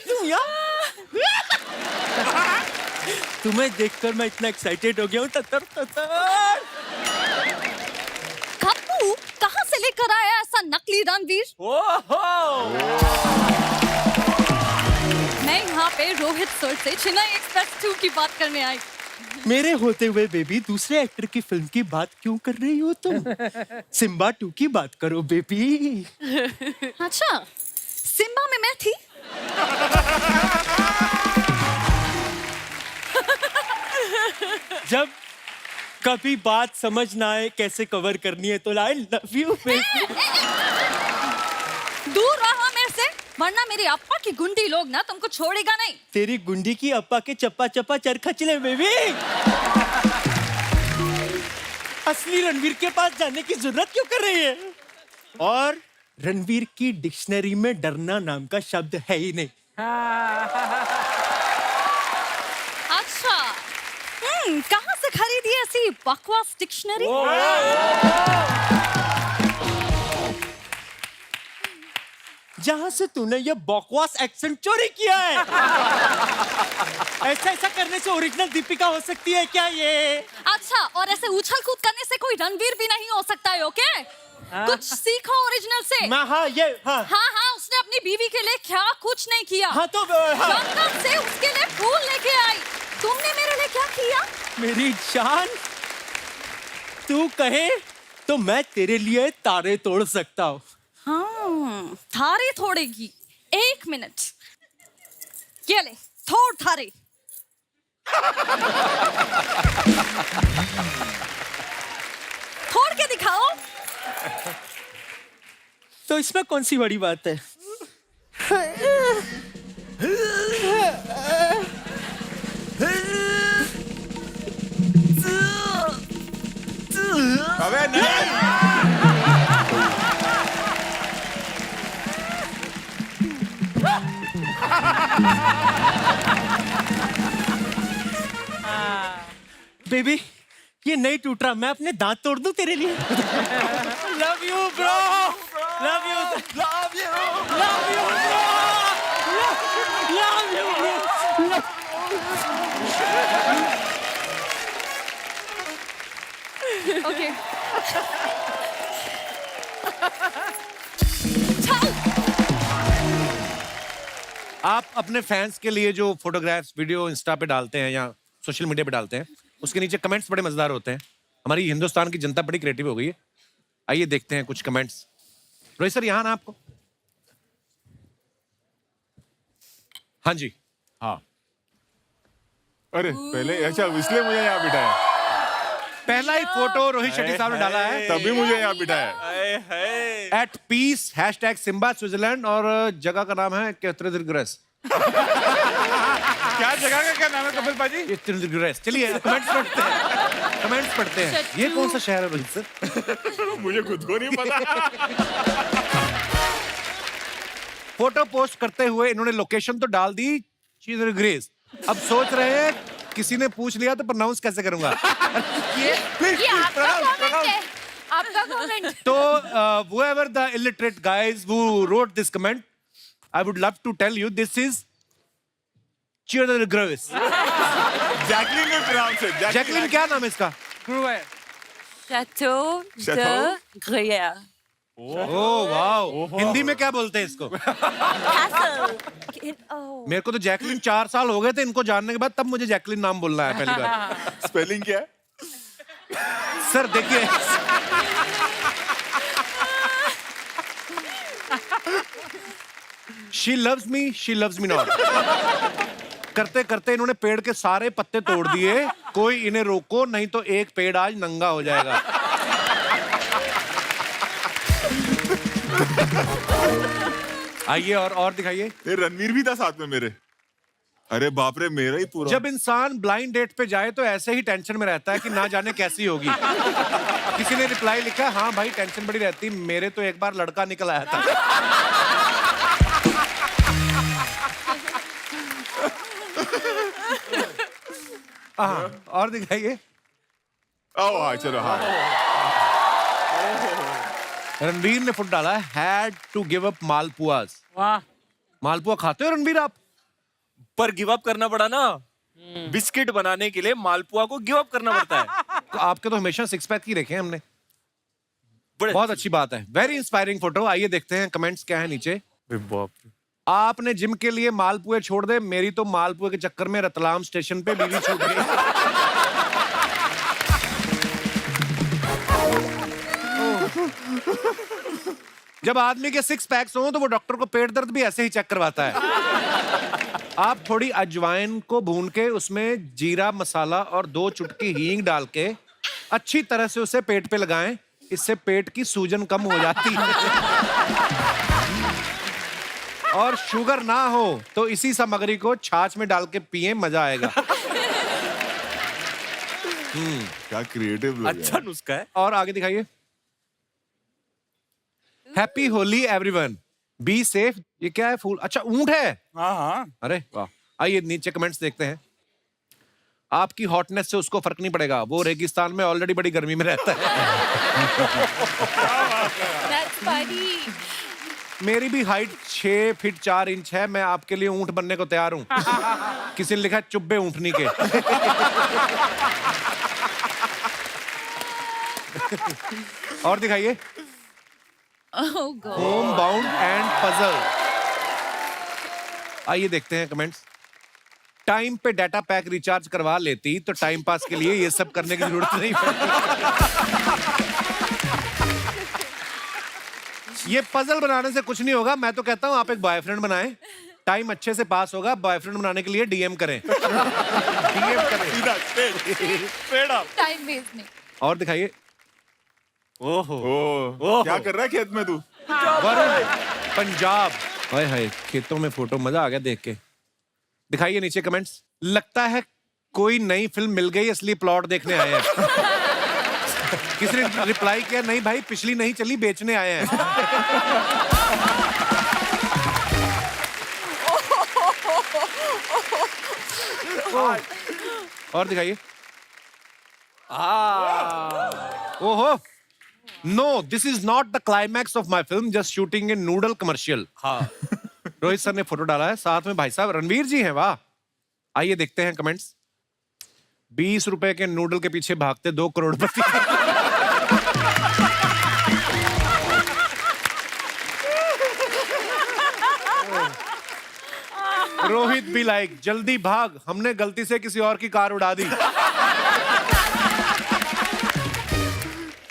Speaker 9: तुम यहाँ? तुम्हें देखकर मैं इतना एक्साइटेड हो गया हूँ। ततर ततर।
Speaker 4: खप्पू, कहाँ से लेकर आया ऐसा नकली रणवीर?
Speaker 9: ओहो!
Speaker 4: मैं यहाँ पे रोहित सर से चेन्नई एक्सप्रेस 2 की बात करने आई।
Speaker 9: मेरे होते हुए बेबी दूसरे एक्टर की फिल्म की बात क्यों कर रही हो तुम? सिम्बा 2 की बात करो बेबी।
Speaker 4: अच्छा, सिम्बा में मैं थी?
Speaker 9: जब कभी बात समझ ना आए कैसे कवर करनी है तो आई लव यू बेबी।
Speaker 4: दूर रहा मेरे से, वरना मेरे अप्पा की गुंडी लोग ना तुमको छोड़ेगा नहीं।
Speaker 9: तेरी गुंडी की अप्पा के चप्पा चप्पा चरखा चले बेबी। असली रणवीर के पास जाने की जरूरत क्यों कर रही है? और रणवीर की डिक्शनरी में डरना नाम का शब्द है ही नहीं।
Speaker 4: अच्छा, कहाँ से खरीदी ऐसी बकवास डिक्शनरी?
Speaker 9: जहां से तूने ये बकवास एक्सेंट चोरी किया है। ऐसा ऐसा करने से ओरिजिनल दीपिका हो सकती है क्या ये?
Speaker 4: अच्छा, और ऐसे उछल कूद करने से कोई रणवीर भी नहीं हो सकता है, ओके? कुछ सीखो ओरिजिनल से।
Speaker 9: हाँ, ये हाँ
Speaker 4: हाँ, उसने अपनी बीवी के लिए क्या कुछ नहीं किया।
Speaker 9: हाँ तो हाँ।
Speaker 4: लंदन से उसके लिए फूल लेके आई। तुमने मेरे लिए क्या किया?
Speaker 9: मेरी जान, तू कहे तो मैं तेरे लिए तारे तोड़ सकता हूँ।
Speaker 4: हाँ, थारे तोड़ेगी? 1 मिनट, ये ले, तोड़ थारे।
Speaker 6: फोड़ के दिखाओ।
Speaker 9: तो इसमें कौन सी बड़ी बात है?
Speaker 3: अबे नहीं।
Speaker 9: बेबी, ये नहीं टूट रहा, मैं अपने दांत तोड़ दूं तेरे लिए? Love you bro, love you, love you, love you bro, love you.
Speaker 6: Okay.
Speaker 2: आप अपने फैंस के लिए जो फोटोग्राफ्स वीडियो इंस्टा पे डालते हैं या सोशल मीडिया पे डालते हैं, उसके नीचे कमेंट्स बड़े मजेदार होते हैं। हमारी हिंदुस्तान की जनता बड़ी क्रिएटिव हो गई है। आइए देखते हैं कुछ कमेंट्स। रोहित सर, यहाँ ना आपको? हाँ जी।
Speaker 3: हाँ। अरे पहले अच्छा, इसलिए मुझे यहाँ बिठाया,
Speaker 2: पहला ही फोटो रोहित शेट्टी साहब ने डाला है।
Speaker 3: तभी मुझे यहाँ बिठाया।
Speaker 2: At peace hashtag Simmba Switzerland, और जगह का नाम है केत्रदिग्रस।
Speaker 7: क्या जगह का क्या नाम है कपिल पाजी?
Speaker 2: केत्रदिग्रस। चलिए कमेंट्स पढ़ते हैं, कमेंट्स पढ़ते हैं। ये कौन सा शहर है रोहित सर?
Speaker 3: मुझे खुद को नहीं पता।
Speaker 2: फोटो पोस्ट करते हुए इन्होंने लोकेशन तो डाल दी ग्रेस। अब सोच रहे हैं किसी ने पूछ लिया तो प्रोनाउंस कैसे करूंगा।
Speaker 4: ये आपका कमेंट है, आपका कमेंट।
Speaker 2: तो whoever the illiterate guys who wrote this comment, I would love to tell you this is Gross.
Speaker 3: Jacqueline ने pronounce it.
Speaker 2: जैकलिन, क्या नाम है इसका?
Speaker 5: Gruer.
Speaker 6: Chateau de
Speaker 3: Chateau?
Speaker 6: Gruyère.
Speaker 2: Oh wow, Hindi में क्या बोलते हैं इसको?
Speaker 6: Castle. Oh.
Speaker 2: मेरे को तो जैकलिन 4 साल हो गए थे इनको जानने के बाद, तब मुझे जैकलिन नाम बोलना है पहली बार।
Speaker 3: स्पेलिंग क्या है?
Speaker 2: सर देखिए, she loves me not। करते करते इन्होंने पेड़ के सारे पत्ते तोड़ दिए, कोई इन्हें रोको नहीं तो एक पेड़ आज नंगा हो जाएगा। आइए और दिखाइए।
Speaker 3: ये रणवीर भी था साथ में मेरे। अरे बाप रे, मेरा ही पूरा।
Speaker 2: जब इंसान ब्लाइंड डेट पे जाए तो ऐसे ही टेंशन में रहता है कि ना जाने कैसी होगी। किसी ने रिप्लाई लिखा, हाँ भाई टेंशन बड़ी रहती, मेरे तो एक बार लड़का निकल आया था। हाँ, और दिखाइए।
Speaker 3: आओ हाँ, चलो हाँ।
Speaker 2: रणवीर ने फुट डाला, had to give up malpuas.
Speaker 5: वाह।
Speaker 2: मालपुआ खाते हो रणवीर आप?
Speaker 1: पर गिव अप करना पड़ा ना, बिस्किट बनाने के लिए मालपुआ को गिव अप करना पड़ता है।
Speaker 2: तो आपके तो हमेशा 6 पैक ही देखे हैं हमने। बहुत अच्छी बात है, वेरी इंस्पायरिंग फोटो। आइए देखते हैं कमेंट्स क्या है नीचे। आपने जिम के लिए मालपुए छोड़ दे, मेरी तो मालपुए के चक्कर में रतलाम स्टेशन पे बीवी छूट गई। जब आदमी के 6 पैक्स हो तो वो डॉक्टर को पेट दर्द भी ऐसे ही चेक करवाता है। आप थोड़ी अजवाइन को भून के उसमें जीरा मसाला और 2 चुटकी हींग डाल के अच्छी तरह से उसे पेट पे लगाएं, इससे पेट की सूजन कम हो जाती है। और शुगर ना हो तो इसी सामग्री को छाछ में डाल के पिए, मजा आएगा।
Speaker 3: क्या क्रिएटिव लोग
Speaker 1: अच्छा नुस्खा है।
Speaker 2: और आगे दिखाइए। Happy Holi everyone, be safe. ये क्या है? फूल? अच्छा, ऊंट है।
Speaker 7: हाँ हाँ।
Speaker 2: अरे वाह। आइए नीचे कमेंट्स देखते हैं। आपकी हॉटनेस से उसको फर्क नहीं पड़ेगा, वो रेगिस्तान में ऑलरेडी बड़ी गर्मी में रहता है।
Speaker 4: That's funny.
Speaker 2: मेरी भी हाइट 6 फीट 4 इंच है, मैं आपके लिए ऊंट बनने को तैयार हूं। किसी ने लिखा चुब्बे ऊंटनी के। और दिखाइए।
Speaker 4: Oh God.
Speaker 2: Home bound and puzzle. आइए देखते हैं कमेंट्स। टाइम पे डाटा पैक रिचार्ज करवा लेती तो टाइम पास के लिए ये सब करने की जरूरत नहीं पड़ती। ये पजल बनाने से कुछ नहीं होगा, मैं तो कहता हूं आप एक बॉयफ्रेंड बनाएं, टाइम अच्छे से पास होगा, बॉयफ्रेंड बनाने के लिए डीएम करें। डीएम करें।
Speaker 4: टाइम वेस्ट नहीं।
Speaker 2: और दिखाइए।
Speaker 1: ओहो
Speaker 3: ओ क्या कर रहा है खेत में तू?
Speaker 2: वरुण, पंजाब। हाय हाय, खेतों में फोटो, मजा आ गया देख के। दिखाइए नीचे कमेंट्स। लगता है कोई नई फिल्म मिल गई इसलिए प्लॉट देखने आए हैं। किसी ने रिप्लाई किया, नहीं भाई पिछली नहीं चली, बेचने आए हैं। और दिखाइए। ओहो, no this is not the climax of my film, just shooting a noodle commercial. हाँ, रोहित सर ने फोटो डाला है, साथ में भाई साहब रणवीर जी हैं। वाह, आइए देखते हैं कमेंट्स। 20 रुपए के नूडल के पीछे भागते 2 करोड़पति। रोहित भी लाइक, जल्दी भाग, हमने गलती से किसी और की कार उड़ा दी।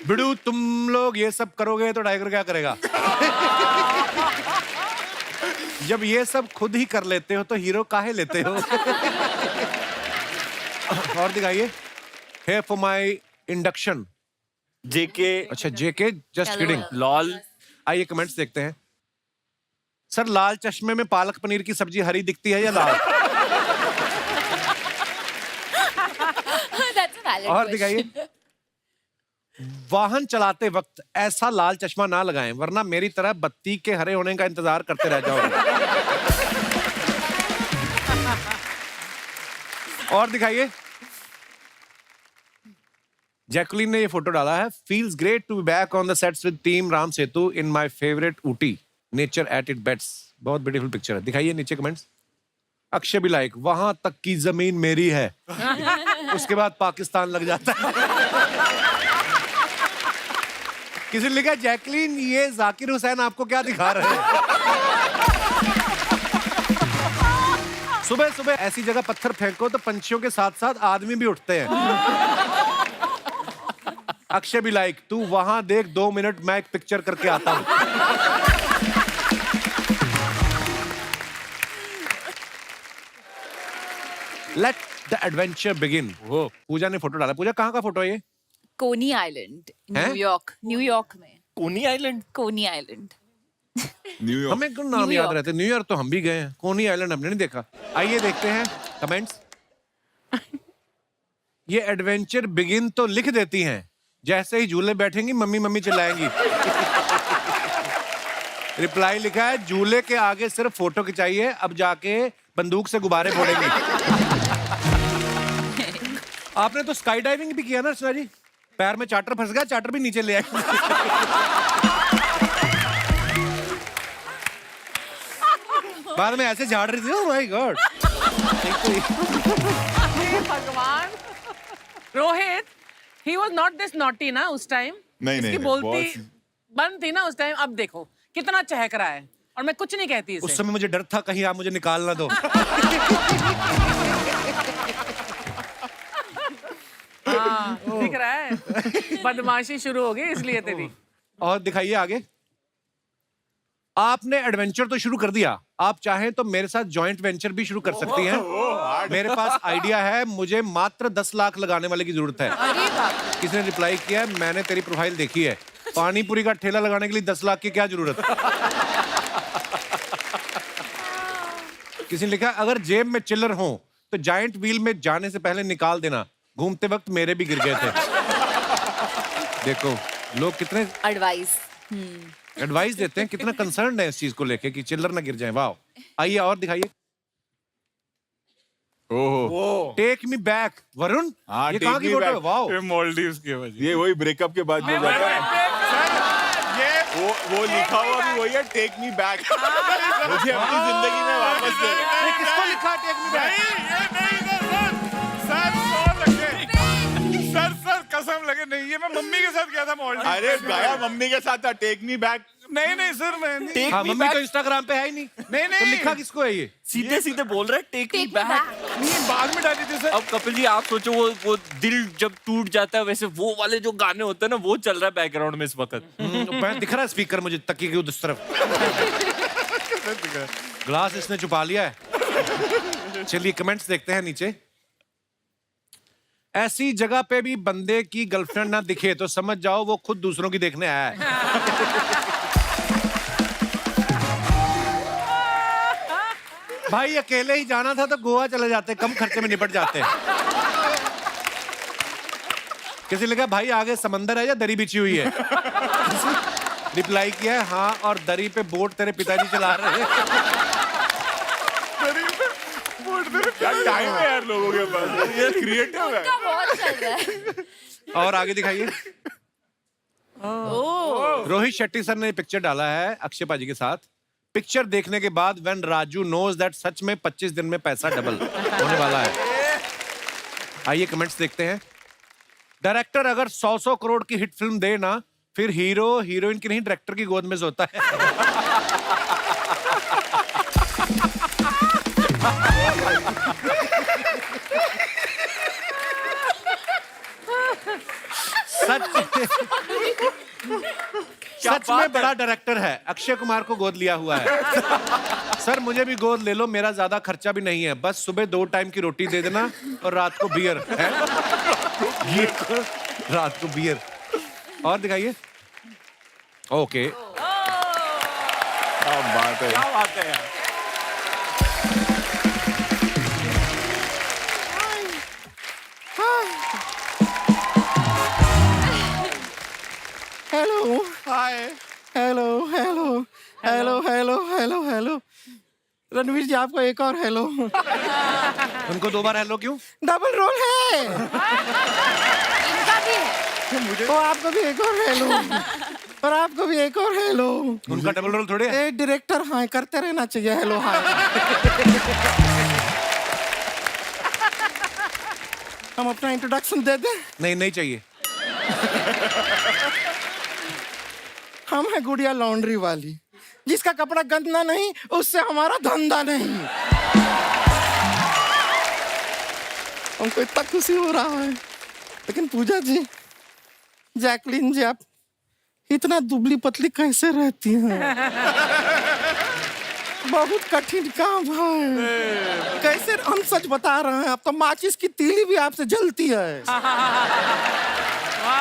Speaker 2: बिड़ू, तुम लोग ये सब करोगे तो टाइगर क्या करेगा? जब ये सब खुद ही कर लेते हो तो हीरो काहे लेते हो? और दिखाइए। Here for my induction।
Speaker 1: जेके।
Speaker 2: अच्छा जेके, जस्ट किडिंग।
Speaker 1: लॉल।
Speaker 2: आइए कमेंट्स देखते हैं। सर लाल चश्मे में पालक पनीर की सब्जी हरी दिखती है या लाल?
Speaker 4: That's a valid
Speaker 2: और
Speaker 4: question.
Speaker 2: दिखाइए। वाहन चलाते वक्त ऐसा लाल चश्मा ना लगाएं, वरना मेरी तरह बत्ती के हरे होने का इंतजार करते रह जाओगे। और दिखाइए। जैकलीन ने ये फोटो डाला है। Feels great to be back on the sets with team Ram Setu in my favourite Ooty, nature at its best. बहुत ब्यूटीफुल पिक्चर है। दिखाइए नीचे कमेंट्स। अक्षय भी लाइक, वहां तक की जमीन मेरी है। उसके बाद पाकिस्तान लग जाता है। किसी ने लिखा, जैकलीन ये जाकिर हुसैन आपको क्या दिखा रहे हैं? सुबह सुबह ऐसी जगह पत्थर फेंको तो पंछियों के साथ साथ आदमी भी उठते हैं। अक्षय भी लाइक, तू वहां देख, 2 मिनट मैं एक पिक्चर करके आता हूं। Let the adventure begin. Pooja ने फोटो डाला। पूजा, कहाँ का फोटो है ये?
Speaker 4: कोनी आइलैंड,
Speaker 2: हैं?
Speaker 4: न्यूयॉर्क में।
Speaker 1: कोनी आइलैंड।
Speaker 4: कोनी आइलैंड।
Speaker 3: न्यूयॉर्क।
Speaker 2: हमें क्यों नाम याद रहते? न्यूयॉर्क तो हम भी गए हैं, कोनी आइलैंड हमने नहीं देखा। आइए देखते हैं कमेंट्स। ये एडवेंचर बिगिन तो लिख देती हैं, जैसे ही झूले बैठेंगी मम्मी मम्मी चिल्लाएंगी। रिप्लाई लिखा है, झूले के आगे सिर्फ फोटो खिंचाइए, अब जाके बंदूक से गुब्बारे फोड़ेंगे। आपने तो स्काई डाइविंग भी किया ना अर्चना जी? पैर में चार्टर फंस गया, चार्टर भी नीचे ले आए। बाद में ऐसे झाड़ रही थी। Oh my God.
Speaker 5: भगवान। Rohit, he was not this naughty ना उस टाइम।
Speaker 3: नहीं,
Speaker 5: इसकी
Speaker 3: नहीं,
Speaker 5: बोलती
Speaker 3: बहुत-
Speaker 5: बंद थी ना उस टाइम। अब देखो कितना चहक रहा है, और मैं कुछ नहीं कहती
Speaker 2: उस
Speaker 5: इसे।
Speaker 2: समय मुझे डर था कहीं आप मुझे निकाल ना दो।
Speaker 5: हाँ, दिख रहा है, बदमाशी शुरू हो गई इसलिए तेरी।
Speaker 2: और दिखाइए आगे। आपने एडवेंचर तो शुरू कर दिया, आप चाहें तो मेरे साथ जॉइंट वेंचर भी शुरू कर सकती हैं। मेरे पास आइडिया है, मुझे मात्र 10 लाख लगाने वाले की जरूरत है। किसी ने रिप्लाई किया है, मैंने तेरी प्रोफाइल देखी है, पानी पूरी का ठेला लगाने के लिए 10 लाख की क्या जरूरत? किसी ने लिखा, अगर जेब में चिल्लर हो तो जायंट व्हील में जाने से पहले निकाल देना, घूमते वक्त मेरे भी गिर गए थे। देखो लोग कितने
Speaker 4: एडवाइस।
Speaker 2: एडवाइस देते हैं, कितना कंसर्न है इस चीज को लेके कि चिल्लर ना गिर जाए। वाह, आइए और दिखाइए।
Speaker 3: ओहो,
Speaker 2: टेक मी बैक। वरुण,
Speaker 3: हाँ,
Speaker 2: ये
Speaker 3: Take
Speaker 2: कहाँ की
Speaker 3: Me
Speaker 2: फोटो है?
Speaker 3: Back।
Speaker 2: वाओ,
Speaker 7: ये मालदीव्स की है भाजी।
Speaker 3: ये वही ब्रेकअप के बाद जो जाता है, वो लिखा हुआ भी वही है, टेक मी बैक। मुझे अपनी जिंदगी में वापस दे।
Speaker 2: ये किसको लिखा है टेक मी बैक?
Speaker 7: सर कसम लगे नहीं, ये मैं मम्मी के साथ गया था मालदीव।
Speaker 3: अरे गाया मम्मी के साथ था, टेक मी बैक।
Speaker 7: नहीं सर, मैं नहीं।
Speaker 2: हाँ, मम्मी तो इंस्टाग्राम पे है ही नहीं।
Speaker 7: नहीं।
Speaker 2: तो लिखा किसको है ये?
Speaker 1: सीधे सीधे बोल रहा है, टेक मी बैक।
Speaker 7: नहीं, बाद में डाली थी सर।
Speaker 1: अब कपिल जी आप सोचो, वो दिल जब टूट जाता है, वैसे वो वाले जो गाने होते हैं ना, वो चल रहा है बैकग्राउंड में इस वक्त।
Speaker 2: मैं दिख रहा है स्पीकर मुझे तकिए के उस तरफ। ग्लास इसने छुपा लिया है। चलिए कमेंट्स देखते हैं नीचे। ऐसी जगह पे भी बंदे की गर्लफ्रेंड ना दिखे तो समझ जाओ वो खुद दूसरों की देखने आया है। भाई अकेले ही जाना था तो गोवा चले जाते, कम खर्चे में निपट जाते। किसी ने कहा भाई आगे समंदर है या दरी बिछी हुई है? रिप्लाई किया है हाँ, और दरी पे बोट तेरे पिताजी चला रहे हैं।
Speaker 3: क्या टाइम है यार लोगों के पास, ये क्रिएटिव है।
Speaker 4: उनका बहुत चल रहा है।
Speaker 2: और आगे दिखाइए। रोहित शेट्टी सर ने पिक्चर डाला है अक्षय पाजी के साथ। पिक्चर देखने के बाद व्हेन राजू नोज दैट सच में 25 दिन में पैसा डबल होने वाला है। आइए कमेंट्स देखते हैं। डायरेक्टर अगर 100 करोड़ की हिट फिल्म दे ना, फिर हीरो हीरोइन की नहीं डायरेक्टर की गोद में सोता है। सच में बड़ा डायरेक्टर है, अक्षय कुमार को गोद लिया हुआ है। सर मुझे भी गोद ले लो, मेरा ज्यादा खर्चा भी नहीं है, बस सुबह 2 टाइम की रोटी दे देना और रात को बियर है। रात को बियर। और दिखाइए। ओके
Speaker 3: क्या बात है,
Speaker 1: क्या बात है यार।
Speaker 9: Hello hi hello hello hello hello hello hello. Ranveer ji आपको एक और हेलो।
Speaker 2: उनको 2 बार हेलो क्यों?
Speaker 9: डबल रोल है।
Speaker 4: इनका भी है।
Speaker 9: तो आपको भी एक और हेलो और आपको भी एक और हेलो।
Speaker 2: उनका डबल रोल थोड़े है।
Speaker 9: एक डायरेक्टर हाँ करते रहना चाहिए हेलो हाय। हम अपना इंट्रोडक्शन दे दें।
Speaker 2: नहीं नहीं चाहिए।
Speaker 9: हम है गुड़िया लॉन्ड्री वाली, जिसका कपड़ा गंदा नहीं उससे हमारा धंधा नहीं। हमको इतना खुशी हो रहा है। लेकिन पूजा जी, जैकलीन जी, आप इतना दुबली पतली कैसे रहती हैं? बहुत कठिन काम है। कैसे? हम सच बता रहे हैं, अब तो माचिस की तीली भी आपसे जलती है।
Speaker 5: वाह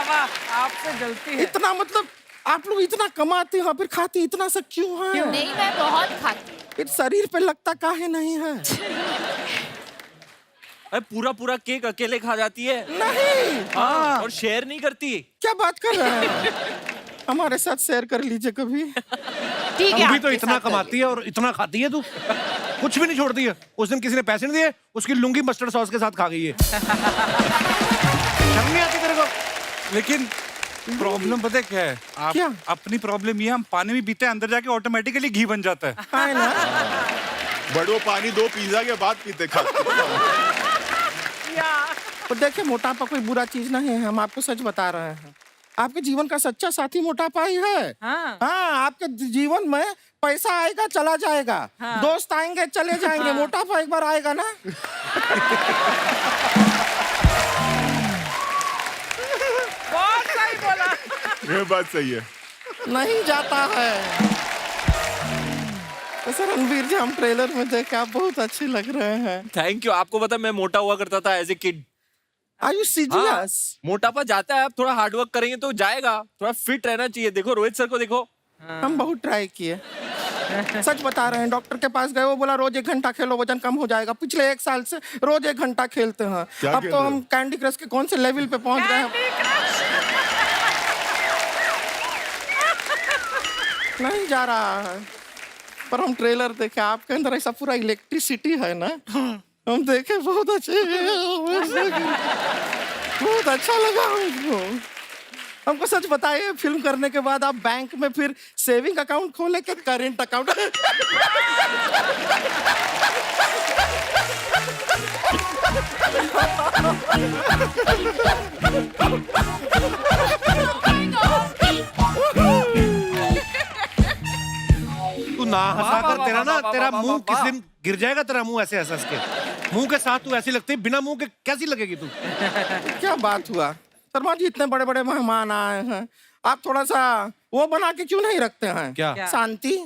Speaker 5: वाह, आपसे जलती है।
Speaker 9: इतना मतलब आप लोग इतना कमाते हो फिर खाती इतना सा क्यों है?
Speaker 4: नहीं, मैं बहुत खाती हूँ।
Speaker 9: फिर शरीर पे लगता काहे नहीं है?
Speaker 1: अरे पूरा पूरा केक अकेले खा जाती है।
Speaker 9: नहीं।
Speaker 1: हाँ, और शेयर नहीं करती।
Speaker 9: क्या बात कर रहे हैं? हमारे साथ शेयर कर लीजिए कभी।
Speaker 4: ठीक है,
Speaker 2: तू भी तो
Speaker 4: आपके
Speaker 2: इतना
Speaker 4: साथ
Speaker 2: कमाती है और इतना खाती है तू, कुछ भी नहीं छोड़ती है। उस दिन किसी ने पैसे नहीं दिए, उसकी लुंगी मस्टर्ड सॉस के साथ खा गई है। शर्म नहीं आती तेरे को?
Speaker 7: लेकिन प्रॉब्लम पता है क्या है? आप
Speaker 9: क्या?
Speaker 7: अपनी प्रॉब्लम ये, हम पानी में पीते हैं, अंदर जाके ऑटोमेटिकली घी बन जाता है।
Speaker 9: है ना?
Speaker 3: बट वो पानी 2 पिज्जा के बाद पीते खा।
Speaker 9: तो देखिए, मोटापा कोई बुरा चीज नहीं है। हम आपको सच बता रहे हैं। आपके जीवन का सच्चा साथी मोटापा ही है।
Speaker 5: हाँ।
Speaker 9: हाँ, आपके जीवन में पैसा आएगा चला जाएगा, दोस्त आएंगे चले जाएंगे, मोटापा एक बार आएगा ना।
Speaker 5: बहुत सही बोला।
Speaker 3: ये बात सही है।
Speaker 9: नहीं जाता है। तो सर रणवीर जी, हम ट्रेलर में देखे आप बहुत अच्छे लग रहे हैं।
Speaker 1: Thank you. आपको पता मैं मोटा हुआ करता था as a kid.
Speaker 9: Are you serious?
Speaker 1: मोटापा जाता है, आप थोड़ा हार्ड वर्क करेंगे तो जाएगा। थोड़ा फिट रहना चाहिए। देखो रोहित सर को देखो।
Speaker 9: हम बहुत ट्राई किए। सच बता रहे हैं, डॉक्टर के पास गए, वो बोला रोज 1 घंटा खेलो वजन कम हो जाएगा। पिछले 1 साल से रोज 1 घंटा खेलते हैं।
Speaker 3: क्या
Speaker 9: अब
Speaker 3: खेल
Speaker 9: तो
Speaker 3: रहे
Speaker 9: हम
Speaker 3: हो?
Speaker 9: कैंडी क्रश के कौन से लेवल पे पहुंच गए हैं। नहीं जा रहा है। पर हम ट्रेलर देखे, आपके अंदर ऐसा पूरा इलेक्ट्रिसिटी है ना। हम देखे, बहुत अच्छे, बहुत अच्छा लगा हमको। हमको सच बताइए, फिल्म करने के बाद आप बैंक में फिर सेविंग अकाउंट खोले के करेंट अकाउंट?
Speaker 2: तू ना हंसा कर, तेरा ना तेरा मुंह किस दिन गिर जाएगा। तेरा मुंह ऐसे हंस हंस के, मुंह के साथ तू ऐसी लगती है, बिना मुंह के कैसी लगेगी तू?
Speaker 9: क्या बात हुआ शर्मा जी, इतने बड़े बड़े मेहमान आए हैं, आप थोड़ा सा वो बना के क्यों नहीं रखते हैं?
Speaker 2: क्या?
Speaker 9: शांति।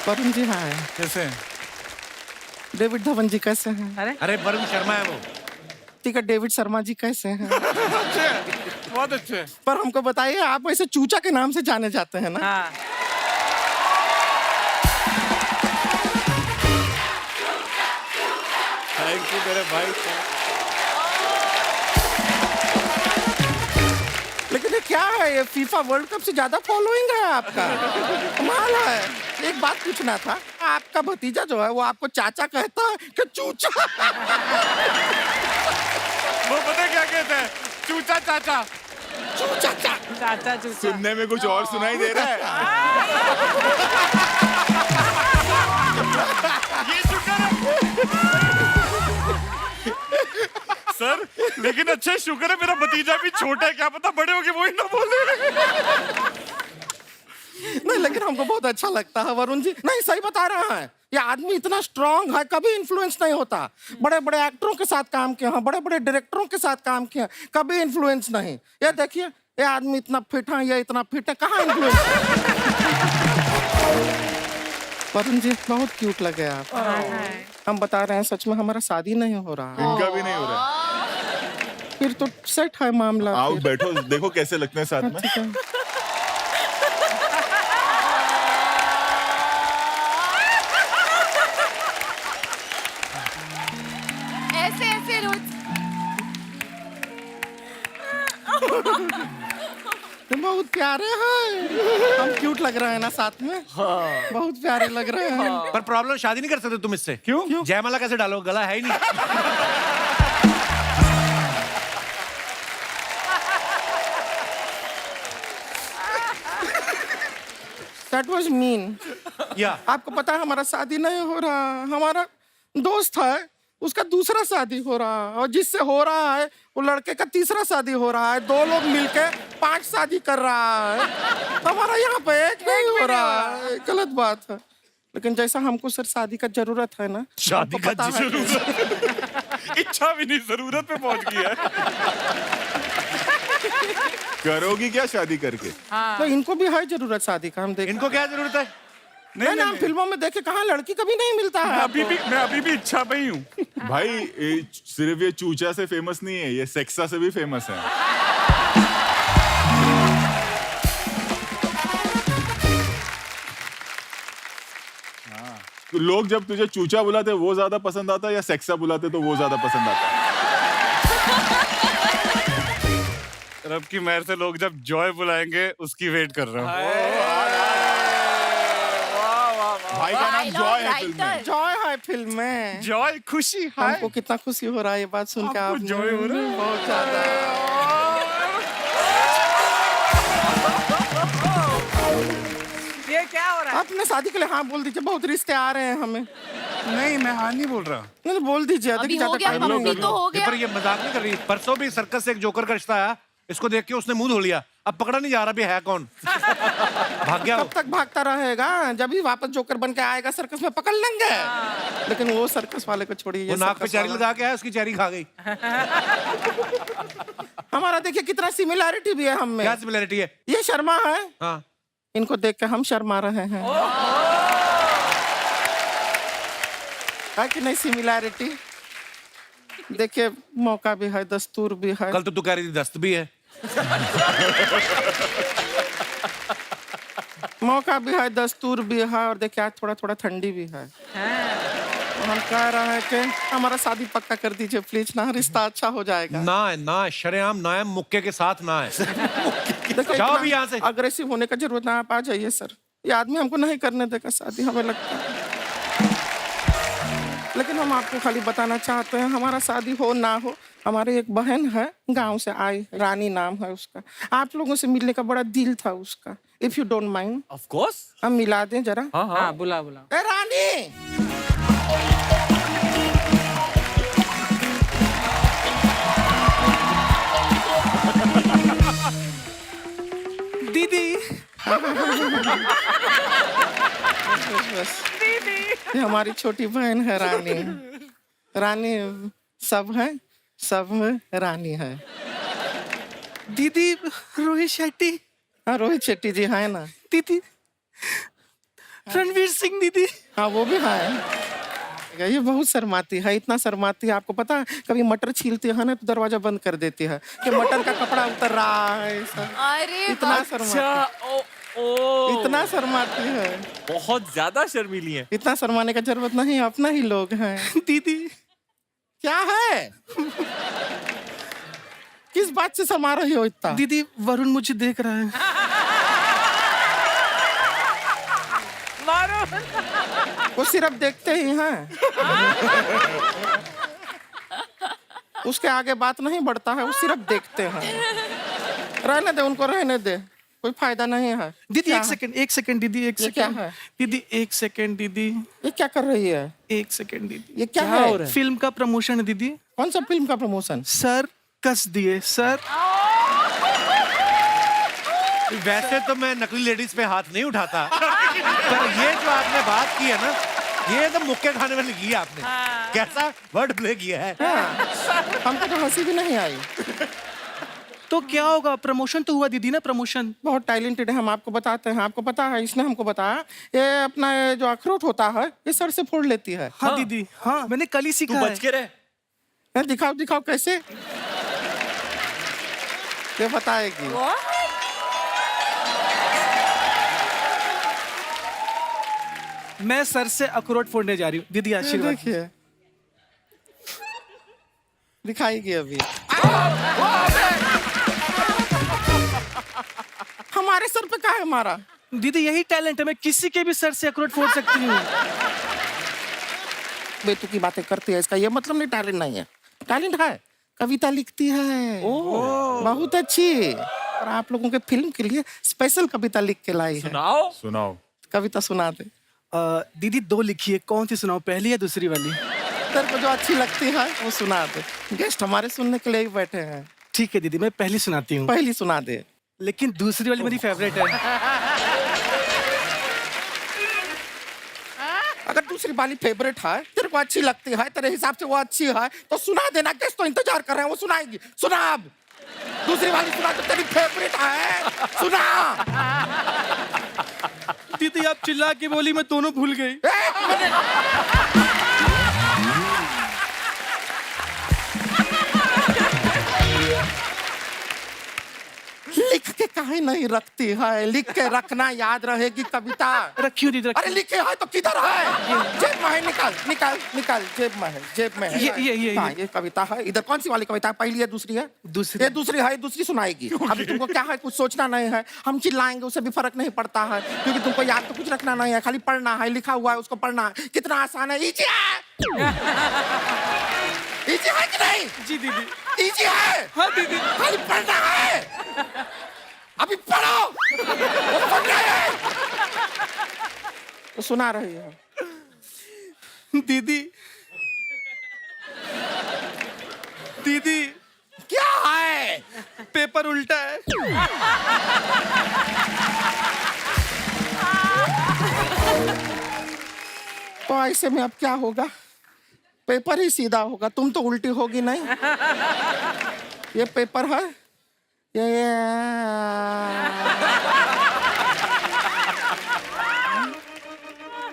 Speaker 9: वरुण जी हाय।
Speaker 7: कैसे?
Speaker 9: डेविड धवन जी कैसे हैं?
Speaker 5: अरे
Speaker 2: अरे वरुण शर्मा है वो।
Speaker 9: ठीक है, डेविड शर्मा जी कैसे हैं?
Speaker 7: बहुत अच्छे।
Speaker 9: पर हमको बताइए, आप ऐसे चूचा के नाम से जाने जाते हैं ना?
Speaker 5: हाँ
Speaker 7: थैंक यू मेरे भाई।
Speaker 9: लेकिन ये क्या है, ये फीफा वर्ल्ड कप से ज्यादा फॉलोइंग है आपका। कमाल है। एक बात पूछना था, आपका भतीजा जो है वो आपको चाचा कहता है कि चूचा?
Speaker 7: वो पता है क्या कहते हैं? चूचा चाचा।
Speaker 9: चूचा
Speaker 5: चाचा चूचा।
Speaker 3: सुनने में कुछ और सुनाई दे रहा है।
Speaker 7: ये शुक्र है सर, लेकिन अच्छा शुक्र है मेरा भतीजा भी छोटा है, क्या पता बड़े होके वही ना बोले।
Speaker 9: नहीं, लेकिन हमको बहुत अच्छा लगता है वरुण जी। नहीं, सही बता रहा है, ये आदमी इतना स्ट्रांग है, कभी इन्फ्लुएंस नहीं होता। बड़े बड़े एक्टरों के साथ काम किया है, बड़े बड़े डायरेक्टरों के साथ काम किया, कभी इन्फ्लुएंस नहीं। ये देखिए, ये आदमी इतना फिट है, ये इतना फिट है, कहाँ इन्फ्लुएंस? वरुण जी बहुत क्यूट लगे आप। हम बता रहे हैं, सच में हमारा शादी नहीं हो रहा है।
Speaker 3: इनका भी नहीं हो रहा।
Speaker 9: फिर तो सेट है मामला।
Speaker 3: आओ
Speaker 9: फिर।
Speaker 3: बैठो, देखो कैसे लगते हैं साथ में।
Speaker 9: ठीक है।
Speaker 4: ऐसे ऐसे रोज
Speaker 9: तुम बहुत प्यारे हैं। हम क्यूट लग रहे हैं ना साथ में? हाँ। बहुत प्यारे लग रहे हैं।
Speaker 2: पर प्रॉब्लम, शादी नहीं कर सकते तुम इससे। क्यों? जयमाला कैसे डालो, गला है ही नहीं।
Speaker 9: That was mean.
Speaker 2: या
Speaker 9: आपको पता है हमारा शादी नहीं हो रहा। हमारा दोस्त है, उसका दूसरा शादी हो रहा है, और जिससे हो रहा है वो लड़के का तीसरा शादी हो रहा है। 2 लोग मिलके 5 शादी कर रहा है। हमारा यहाँ पे एक नहीं हो रहा है। गलत बात है। लेकिन जैसा हमको सर शादी का जरूरत है ना,
Speaker 7: शादी
Speaker 9: हमको
Speaker 7: का
Speaker 9: पता है कि-
Speaker 7: जरूरत इच्छा भी नहीं, जरूरत पे पहुंच गई है।
Speaker 3: करोगी क्या शादी करके?
Speaker 9: तो इनको भी है जरूरत शादी का। हम देख
Speaker 2: इनको क्या जरूरत है?
Speaker 9: नहीं ना, हम फिल्मों में देखे, कहाँ लड़की कभी नहीं मिलता है।
Speaker 7: मैं अभी भी इच्छा पे ही हूँ।
Speaker 3: भाई सिर्फ ये चूचा से फेमस नहीं है, ये सेक्सा से भी फेमस है। तो लोग जब तुझे चूचा बुलाते वो ज्यादा पसंद आता है या सेक्सा बुलाते तो वो ज्यादा पसंद आता है?
Speaker 7: रब की मेहर से लोग जब जॉय बुलाएंगे उसकी वेट कर रहा हूँ।
Speaker 3: भाई का नाम जॉय है फिल्म में।
Speaker 9: जॉय है फिल्म में।
Speaker 7: जॉय खुशी है।
Speaker 9: हमको कितना खुशी हो रहा है ये बात सुन के।
Speaker 7: आपको
Speaker 9: आपने
Speaker 7: joy हो रहा है?
Speaker 9: बहुत ज्यादा।
Speaker 5: ये क्या हो रहा है?
Speaker 9: आपने शादी के लिए हाँ बोल दीजिए, बहुत रिश्ते आ रहे हैं हमें।
Speaker 7: नहीं, मैं हाँ नहीं बोल रहा।
Speaker 9: नहीं, बोल दीजिए।
Speaker 4: अभी
Speaker 9: अधिक
Speaker 4: हो
Speaker 9: ज्यादा
Speaker 4: गया,
Speaker 9: टाइम नहीं
Speaker 4: अभी
Speaker 9: लगेगा।
Speaker 4: तो हो गया।
Speaker 2: पर ये मजाक नहीं कर रही। परसों भी सर्कस से एक जोकर का रिश्ता आया, इसको देख के उसने मुंह धो लिया। अब पकड़ा नहीं जा रहा भी है कौन। भाग गया वो।
Speaker 9: कब तक भागता रहेगा? जब भी वापस जोकर बन के आएगा सर्कस में पकड़ लेंगे। लेकिन वो सर्कस वाले को छोड़िए।
Speaker 2: वो नाक पे चेरी लगा के आया, उसकी चेरी खा गई।
Speaker 9: हमारा देखिए कितना सिमिलैरिटी भी है हम में।
Speaker 2: क्या सिमिलरिटी है?
Speaker 9: ये शर्मा है,
Speaker 2: हाँ,
Speaker 9: इनको देख के हम शर्मा रहे हैं। है कि नहीं सिमिलैरिटी? देखिए, मौका भी है, दस्तूर भी है।
Speaker 2: कल तो तू कह रही थी दस्त भी है।
Speaker 9: मौका भी है, दस्तूर भी है, और देखिए आज थोड़ा थोड़ा ठंडी भी है। तो हम कह रहे हैं कि हमारा शादी पक्का कर दीजिए प्लीज ना, रिश्ता अच्छा हो जाएगा।
Speaker 2: ना है, ना है, शरेआम ना है, मुक्के के साथ ना है।
Speaker 9: देखिए,
Speaker 2: जाओ
Speaker 9: इतना
Speaker 2: भी यहाँ से।
Speaker 9: अग्रेसिव होने का जरूरत ना, आप आ जाइए सर। ये आदमी हमको नहीं करने देगा शादी, हमें लगता है। लेकिन हम आपको खाली बताना चाहते हैं, हमारा शादी हो ना हो, हमारी एक बहन है, गांव से आई, रानी नाम है उसका। आप लोगों से मिलने का बड़ा दिल था उसका। If you don't mind,
Speaker 1: of course.
Speaker 9: हम मिला दें जरा।
Speaker 5: हाँ बुला बुला।
Speaker 9: ए रानी,
Speaker 1: दीदी।
Speaker 9: बस ये हमारी छोटी बहन है रानी। रानी सब है, सब रानी है।
Speaker 1: दीदी रोहित शेट्टी।
Speaker 9: हाँ, रोहित शेट्टी जी है ना।
Speaker 1: दीदी
Speaker 9: रणवीर सिंह दीदी।
Speaker 10: हाँ वो भी है। ये बहुत शर्माती है, इतना शर्माती है, आपको पता है कभी मटर छीलती है ना तो दरवाजा बंद कर देती है कि मटर का कपड़ा उतर रहा है ऐसा।
Speaker 4: अरे
Speaker 10: इतना शर्माती, इतना शर्माती है,
Speaker 1: बहुत ज्यादा शर्मीली है।
Speaker 10: इतना शर्माने का जरूरत नहीं, अपना ही लोग हैं।
Speaker 9: दीदी
Speaker 10: क्या है? किस बात से शर्मा रही हो इतना?
Speaker 9: दीदी वरुण मुझे देख रहा है।
Speaker 10: वो सिर्फ देखते ही हैं, उसके आगे बात नहीं बढ़ता है, वो सिर्फ देखते हैं। रहने दे उनको, रहने दे, कोई फायदा नहीं है।
Speaker 9: दीदी
Speaker 10: क्या
Speaker 9: एक
Speaker 10: है?
Speaker 9: सेकंड, एक सेकंड दीदी, एक
Speaker 10: ये क्या
Speaker 9: सेकंड
Speaker 10: है?
Speaker 9: दीदी, एक सेकंड दीदी,
Speaker 10: ये क्या कर रही है?
Speaker 9: एक सेकंड दीदी।
Speaker 10: ये क्या है?
Speaker 9: फिल्म का प्रमोशन है दीदी।
Speaker 10: कौन सा फिल्म का प्रमोशन?
Speaker 9: सर कस दिए सर।
Speaker 2: वैसे तो मैं नकली लेडीज पे हाथ नहीं उठाता, पर ये जो आपने बात की है ना, ये तो मुक्के खाने वाली की है आपने। कैसा वर्ड प्ले किया है।
Speaker 10: हमको तो हंसी भी नहीं आई।
Speaker 9: तो क्या होगा? प्रमोशन तो हुआ दीदी ना, प्रमोशन।
Speaker 10: बहुत टैलेंटेड है, हम आपको बताते हैं। आपको पता है, इसने हमको बताया, ये अपना ये जो अखरोट होता है ये सर से फोड़ लेती है।
Speaker 9: हाँ दीदी, हाँ मैंने कल ही
Speaker 1: तू
Speaker 9: सीखा
Speaker 1: बच के रहे।
Speaker 10: दिखाओ दिखाओ कैसे, ये बताएगी।
Speaker 9: मैं सर से अखरोट फोड़ने जा रही हूँ दीदी, आशीर्वाद।
Speaker 10: देखिए दिखाएगी अभी। हमारे सर पे क्या है हमारा?
Speaker 9: दीदी यही टैलेंट है, मैं किसी के भी सर से अखरोट फोड़ सकती हूँ।
Speaker 10: बेतु की बातें करती है, इसका ये मतलब नहीं टैलेंट नहीं है। टैलेंट है, कविता लिखती है बहुत अच्छी, और आप लोगों के फिल्म के लिए स्पेशल कविता लिख के लाई है।
Speaker 1: सुनाओ।
Speaker 3: सुनाओ।
Speaker 10: कविता सुना दे।
Speaker 9: दीदी दो लिखी है, कौन सी सुनाओ, पहली या दूसरी वाली?
Speaker 10: तेरे को जो अच्छी लगती है वो सुना दे। गेस्ट हमारे सुनने के लिए ही बैठे हैं।
Speaker 9: ठीक है दीदी, मैं पहली सुनाती हूँ।
Speaker 10: पहली सुना दे।
Speaker 9: लेकिन दूसरी वाली मेरी फेवरेट है।
Speaker 10: अगर दूसरी वाली फेवरेट है, तेरे को अच्छी लगती है, तेरे हिसाब से वो अच्छी है, तो सुना देना। गेस्ट तो इंतजार कर रहे हैं, वो सुनाएगी। सुना अब दूसरी वाली सुना, तो तेरी फेवरेट है, सुना।
Speaker 9: दीदी आप चिल्ला के बोली, मैं दोनों भूल गई।
Speaker 10: एक मिनट। लिख के काहे नहीं रखती है? लिख के रखना, याद रहेगी कविता।
Speaker 9: रखियो दीदी,
Speaker 10: अरे लिखे है तो किधर है? जेब में है, निकाल निकाल निकाल, जेब में है, जेब में है। हाँ, ये कविता है। इधर कौन सी वाली कविता है? पहली है दूसरी है?
Speaker 9: दूसरी।
Speaker 10: ये दूसरी है, दूसरी सुनाएगी। अभी तुमको क्या है, कुछ सोचना नहीं है, हम चिल्लाएंगे उससे भी फर्क नहीं पड़ता है, क्योंकि तुमको याद तो कुछ रखना नहीं है, खाली पढ़ना है, लिखा हुआ है उसको पढ़ना है। कितना आसान है, इजी है। इजी है कि नहीं?
Speaker 9: जी दीदी।
Speaker 10: इजी है।
Speaker 9: हाँ दीदी।
Speaker 10: खाली पढ़ना है, अभी पढ़ो। वो पढ़ रहे हैं तो सुना रही है।
Speaker 9: दीदी दीदी
Speaker 10: क्या है?
Speaker 9: पेपर उल्टा है।
Speaker 10: तो ऐसे में अब क्या होगा? पेपर ही सीधा होगा, तुम तो उल्टी होगी नहीं। ये पेपर है, ये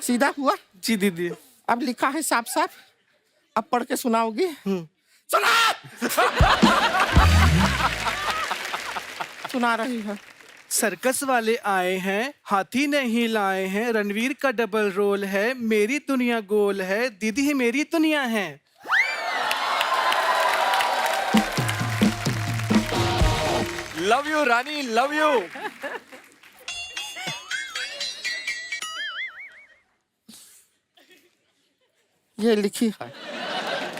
Speaker 10: सीधा हुआ।
Speaker 9: जी दीदी।
Speaker 10: अब लिखा है साफ साफ, अब पढ़ के सुनाओगी? सुना। सुना रही है।
Speaker 9: सर्कस वाले आए हैं, हाथी नहीं लाए हैं, रणवीर का डबल रोल है, मेरी दुनिया गोल है, दीदी ही मेरी दुनिया है।
Speaker 1: Love you Rani, love you.
Speaker 10: ये लिखी है,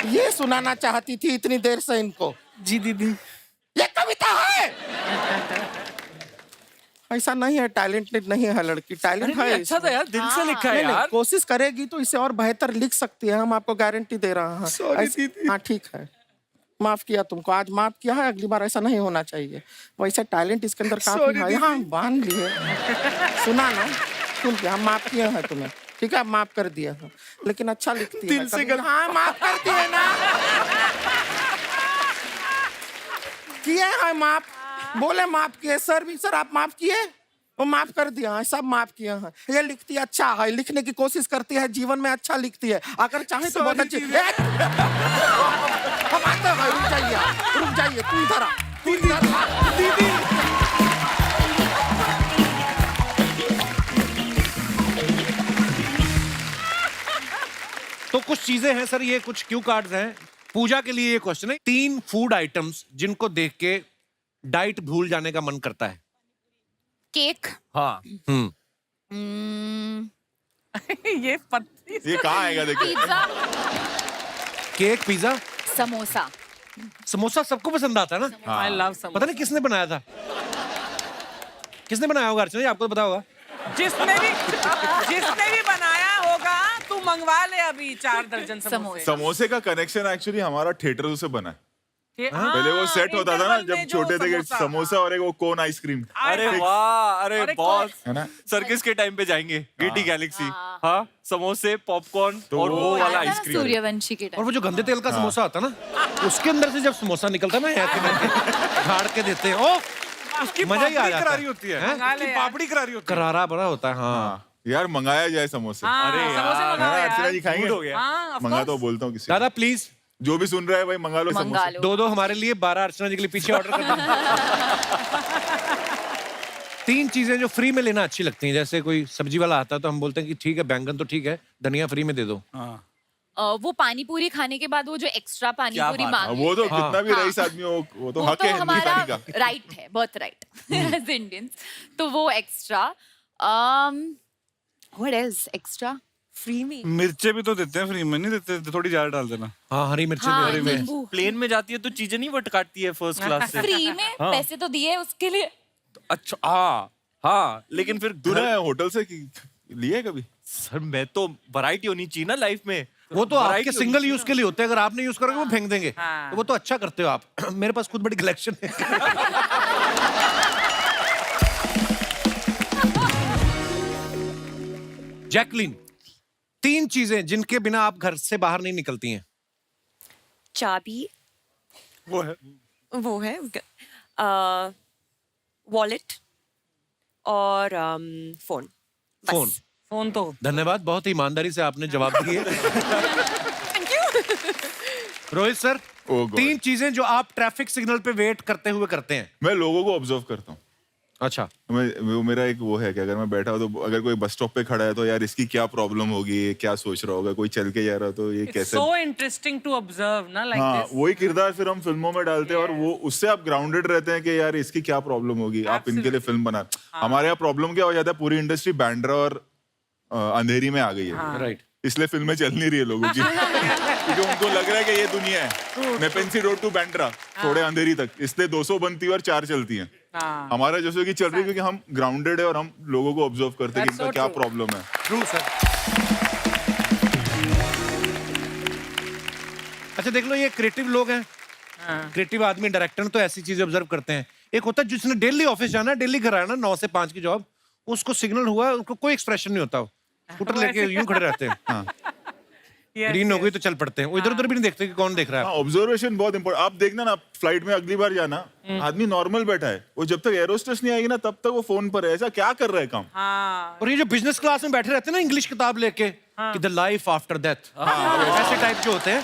Speaker 10: ये सुनाना चाहती थी इतनी देर से इनको।
Speaker 9: जी दीदी।
Speaker 10: ये कविता है। ऐसा नहीं है, टैलेंटेड नहीं है लड़की, टैलेंट है।
Speaker 1: अच्छा था यार, दिल से लिखा है
Speaker 10: नहीं, नहीं,
Speaker 1: यार।
Speaker 10: कोशिश करेगी तो इसे और बेहतर लिख सकती है, हम आपको गारंटी दे रहे हैं।
Speaker 9: Sorry, दीदी।
Speaker 10: हाँ ठीक है, माफ किया तुमको, आज माफ किया है, अगली बार ऐसा नहीं होना चाहिए। वैसे टैलेंट इसके अंदर काफी
Speaker 9: Sorry,
Speaker 10: है। यहाँ बांध लिए, सुना ना, सुन के हम माफ किए हैं तुम्हें, ठीक है, माफ कर दिया है, लेकिन अच्छा लिखती है।
Speaker 9: दिल से
Speaker 10: कभी- हाँ माफ कर दिए ना, किए हैं माफ, बोले माफ किए। सर भी, सर आप माफ किए? वो माफ कर दिया है, सब माफ किया है। ये लिखती है अच्छा है, लिखने की कोशिश करती है, जीवन में अच्छा लिखती है, अगर चाहे तो बहुत अच्छी। हम आते हैं, रुक जाइए, तू इधर आ, तू इधर आ। दीदी
Speaker 2: तो कुछ चीजें हैं सर, ये कुछ क्यू कार्ड्स हैं। पूजा के लिए ये क्वेश्चन है, 3 फूड आइटम्स जिनको देख के डाइट भूल जाने का मन करता है।
Speaker 4: केक,
Speaker 1: हाँ,
Speaker 5: ये पत्ती
Speaker 3: ये कहाँ आएगा देखिए।
Speaker 4: Pizza,
Speaker 2: cake, pizza,
Speaker 4: samosa.
Speaker 2: Samosa सबको पसंद आता है ना।
Speaker 5: I love samosa.
Speaker 2: पता नहीं किसने बनाया था, किसने बनाया होगा अर्चना जी, आपको तो पता होगा।
Speaker 5: जिसने भी बनाया होगा, तू मंगवा ले अभी 4 दर्जन समोसे।
Speaker 3: समोसे का कनेक्शन एक्चुअली हमारा थिएटर से बना है।
Speaker 5: हाँ,
Speaker 3: पहले वो सेट होता था ना
Speaker 5: इंटरवल में
Speaker 3: जब
Speaker 5: जो
Speaker 3: छोटे थे कि
Speaker 5: समोसा।
Speaker 3: समोसा और एक वो कोन आइसक्रीम।
Speaker 1: अरे वाह, अरे
Speaker 5: अरे
Speaker 1: बॉस,
Speaker 3: है ना?
Speaker 1: सर्किस के टाइम पे जाएंगे, गेटी गैलेक्सी। हाँ, समोसे, पॉपकॉर्न और वो वाला
Speaker 4: आया था ना
Speaker 1: आइसक्रीम।
Speaker 4: सूर्यवंशी के
Speaker 2: और
Speaker 4: टाइम।
Speaker 2: वो जो गंदे तेल का समोसा होता है ना, उसके अंदर से जब समोसा निकलता है ना, ऐसे करके झाड़ के देते हैं, ओ
Speaker 7: उसकी
Speaker 2: मजा ही आ
Speaker 7: पापड़ी
Speaker 2: जाता
Speaker 7: करारी
Speaker 2: है।
Speaker 7: होती है,
Speaker 2: हैं?
Speaker 5: मंगा ले
Speaker 7: उसकी
Speaker 5: यार।
Speaker 7: पापड़ी करारी होती है।
Speaker 2: करारा बड़ा होता है। हाँ
Speaker 3: यार मंगाया जाए समोसे।
Speaker 5: हाँ,
Speaker 1: अरे
Speaker 5: समोसे
Speaker 1: यार,
Speaker 5: मंगाओ
Speaker 3: है ना, अर्चना
Speaker 5: यार।
Speaker 3: जी खाएंगे?
Speaker 1: मूड हो गया।
Speaker 5: हाँ, of
Speaker 3: मंगा
Speaker 5: course।
Speaker 3: तो बोलता हूँ किसी
Speaker 2: दादा प्लीज
Speaker 3: जो भी सुन रहा है भाई मंगा लो
Speaker 4: मंगा
Speaker 3: समोसे।
Speaker 4: लो।
Speaker 2: 2 हमारे लिए, 12 अर्चना जी के लिए पीछे ऑर्डर कर दो। 3 चीजें जो फ्री में लेना अच्छी लगती हैं, जैसे कोई सब्जी वाला आता है तो हम बोलते हैं कि ठीक है बैंगन तो ठीक है, धनिया फ्री में दे दो।
Speaker 4: वो पानी पूरी खाने के बाद वो जो एक्स्ट्रा पानी
Speaker 1: क्या
Speaker 4: पूरी
Speaker 1: बात
Speaker 3: हाँ,
Speaker 4: मांगे,
Speaker 3: वो तो
Speaker 2: हाँ।
Speaker 3: कितना भी रईस आदमी हो वो तो हक है
Speaker 4: हमारा
Speaker 3: हिंदुस्तानी का।
Speaker 4: राइट है, बर्थ राइट एज इंडियंस। तो वो extra, what is extra?
Speaker 6: Free में
Speaker 7: मिर्चे भी तो देते हैं फ्री में, नहीं देते? थोड़ी ज्यादा डाल देना।
Speaker 2: हाँ हरी मिर्ची
Speaker 4: हाँ,
Speaker 2: भी में।
Speaker 4: नींबू।
Speaker 1: प्लेन में जाती है तो चीजें नहीं वट काटती है फर्स्ट क्लास से।
Speaker 4: फ्री में पैसे तो दिए उसके लिए।
Speaker 1: अच्छा, हाँ हाँ, लेकिन फिर
Speaker 3: तूने होटल से लिए कभी?
Speaker 1: सर मैं तो वैरायटी होनी चाहिए ना लाइफ में।
Speaker 2: वो तो
Speaker 1: Variety
Speaker 2: आपके
Speaker 1: होनी
Speaker 2: सिंगल
Speaker 1: चाहिए
Speaker 2: यूज के लिए होते हैं, अगर आपने यूज करोगे वो फेंक देंगे।
Speaker 5: हाँ।
Speaker 2: तो वो तो अच्छा करते हो आप। मेरे पास खुद बड़ी कलेक्शन है। जैकलिन, 3 चीजें जिनके बिना आप घर से बाहर नहीं निकलती हैं।
Speaker 6: चाबी,
Speaker 7: वो है
Speaker 6: वो है वॉलेट और फोन।
Speaker 2: फोन।
Speaker 5: फोन तो
Speaker 2: धन्यवाद, बहुत ही ईमानदारी से आपने जवाब दिए। Rohit sir,
Speaker 3: Oh God.
Speaker 2: 3 चीजें जो आप ट्रैफिक सिग्नल पे वेट करते हुए करते हैं।
Speaker 3: मैं लोगों को ऑब्जर्व करता हूँ।
Speaker 2: अच्छा,
Speaker 3: वो मेरा एक वो है कि अगर मैं बैठा हूँ तो अगर कोई बस स्टॉप पे खड़ा है तो यार इसकी क्या प्रॉब्लम होगी, ये क्या सोच रहा होगा, कोई चल के जा रहा तो ये कैसे।
Speaker 5: सो इंटरेस्टिंग टू ऑब्जर्व ना, लाइक
Speaker 3: हाँ,
Speaker 5: दिस।
Speaker 3: वही किरदार फिर हम फिल्मों में डालते हैं और वो उससे आप ग्राउंडेड रहते हैं कि यार इसकी क्या प्रॉब्लम होगी, आप इनके लिए फिल्म बना। हमारे यहाँ प्रॉब्लम क्या हो जाता है, पूरी इंडस्ट्री बैंड्रा और अंधेरी में आ गई है,
Speaker 2: राइट।
Speaker 3: इसलिए फिल्में चल नहीं रही है लोगों की। क्योंकि उनको लग रहा है कि ये दुनिया है, नेपेंसी रोड टू बैंड्रा, थोड़े अंधेरी तक, इसलिए 200 बनती है और 4 चलती हैं।
Speaker 5: हाँ।
Speaker 3: हमारा जैसे कि चल रही है क्योंकि हम ग्राउंडेड है और हम लोगों को ऑब्जर्व करते हैं कि
Speaker 5: That's
Speaker 3: इनका
Speaker 5: so
Speaker 3: क्या
Speaker 5: true.
Speaker 3: प्रॉब्लम है।
Speaker 2: True sir. अच्छा देख लो, ये क्रिएटिव लोग हैं, क्रिएटिव आदमी, डायरेक्टर तो ऐसी चीजें ऑब्जर्व करते हैं। एक होता है जिसने डेली ऑफिस जाना है, डेली घर आना, 9 से 5 की जॉब, उसको सिग्नल हुआ, उसको कोई एक्सप्रेशन नहीं होता, स्कूटर लेके यूं खड़े रहते हैं। ग्रीन हो गई तो चल पड़ते हैं, वो इधर उधर भी नहीं देखते कि कौन देख रहा है।
Speaker 3: हाँ, ऑब्जर्वेशन बहुत इंपॉर्टेंट। आप देखना ना, फ्लाइट में अगली बार जाना, आदमी नॉर्मल बैठा है, वो जब तक एरोस्टेस नहीं आएगी ना तब तक वो फोन पर है। ऐसा क्या कर रहा है काम?
Speaker 5: हाँ,
Speaker 2: और ये जो बिजनेस क्लास में बैठे रहते हैं ना, इंग्लिश किताब लेके, कि द लाइफ आफ्टर डेथ, ऐसे टाइप के होते हैं,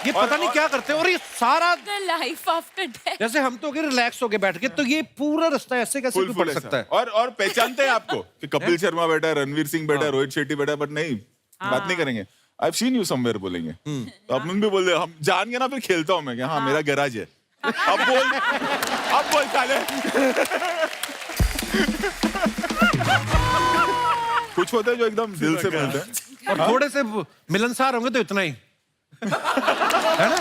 Speaker 2: ये पता नहीं क्या करते हैं। और ये सारा
Speaker 4: The life after death.
Speaker 2: जैसे हम तो रिलैक्स होके बैठ के, तो ये पूरा रास्ता ऐसे कैसे
Speaker 3: फुल
Speaker 2: कोई
Speaker 3: फुल
Speaker 2: पढ़
Speaker 3: ऐसा।
Speaker 2: सकता है।
Speaker 3: और पहचानते हैं आपको कि कपिल शर्मा बैठा है, रणवीर सिंह बैठा है, रोहित शेट्टी बैठा है, बट नहीं बात नहीं करेंगे। I have seen you somewhere बोलेंगे, तो अपन भी बोल दे, हम जान गए ना, फिर खेलता हूँ मैं कि हाँ मेरा गैराज है। अब बोल साले। कुछ होता है जो एकदम दिल से मिलते हैं।
Speaker 2: और थोड़े से मिलनसार होंगे तो इतना ही है ना।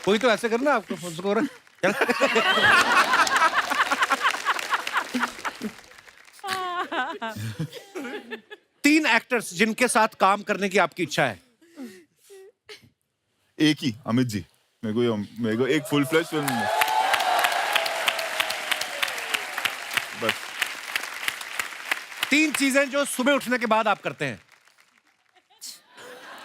Speaker 2: कोई तो ऐसे करना आपको उसको तीन एक्टर्स जिनके साथ काम करने की आपकी इच्छा है।
Speaker 3: एक ही अमित जी, मेरे को एक फुल फ्लैश फिल्म में बस।
Speaker 2: 3 चीजें जो सुबह उठने के बाद आप करते हैं।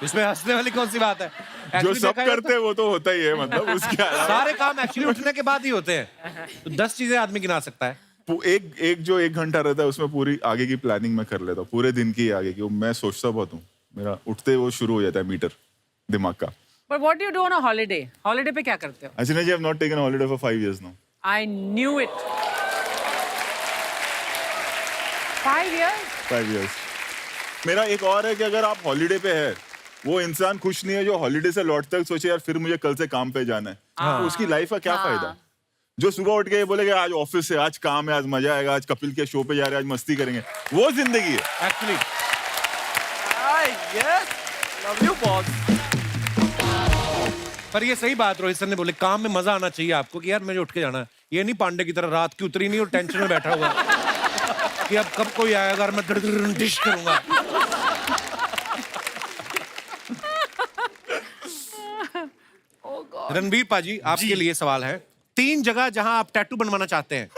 Speaker 2: इसमें हंसने वाली कौन सी बात है?
Speaker 3: जो
Speaker 2: Actually
Speaker 3: सब
Speaker 2: देखा जाए
Speaker 3: करते हैं वो तो होता ही है, मतलब उसके
Speaker 2: तो
Speaker 3: अलावा
Speaker 2: सारे काम एक्चुअली उठने के बाद ही होते हैं। तो 10 चीजें आदमी गिना सकता है।
Speaker 3: एक जो 1 घंटा रहता है उसमें पूरी आगे की प्लानिंग मैं कर लेता हूँ, पूरे दिन की आगे की। मैं सोचता बहुत हूँ, मेरा उठते वो शुरू हो जाता है मीटर दिमाग का।
Speaker 5: But what do you do on a holiday? Holiday पे क्या करते हो?
Speaker 3: Ashina ji, I have not taken a holiday for 5 years now.
Speaker 5: I knew it. 5 years?
Speaker 3: 5 years. मेरा एक और है कि अगर आप हॉलीडे पे है, वो इंसान खुश नहीं है जो हॉलीडे से लौटते तक सोचे यार फिर मुझे कल से काम पे जाना है, तो उसकी लाइफ का क्या फायदा? जो सुबह उठ के बोले कि आज ऑफिस है, आज काम है, आज मजा आएगा, आज कपिल के शो पे जा रहे हैं, आज मस्ती करेंगे, वो जिंदगी है
Speaker 2: actually.
Speaker 1: Yes, love you boss.
Speaker 2: पर ये सही बात रोहित सर ने बोले, काम में मजा आना चाहिए आपको कि यार मुझे उठ के जाना है। ये नहीं पांडे की तरह रात की उतरी नहीं और टेंशन में बैठा हुआ कि अब कब कोई आएगा और मैं डिश करूंगा। रणवीर पाजी, आपके लिए सवाल है। 3 जगह जहां आप टैटू बनवाना चाहते हैं।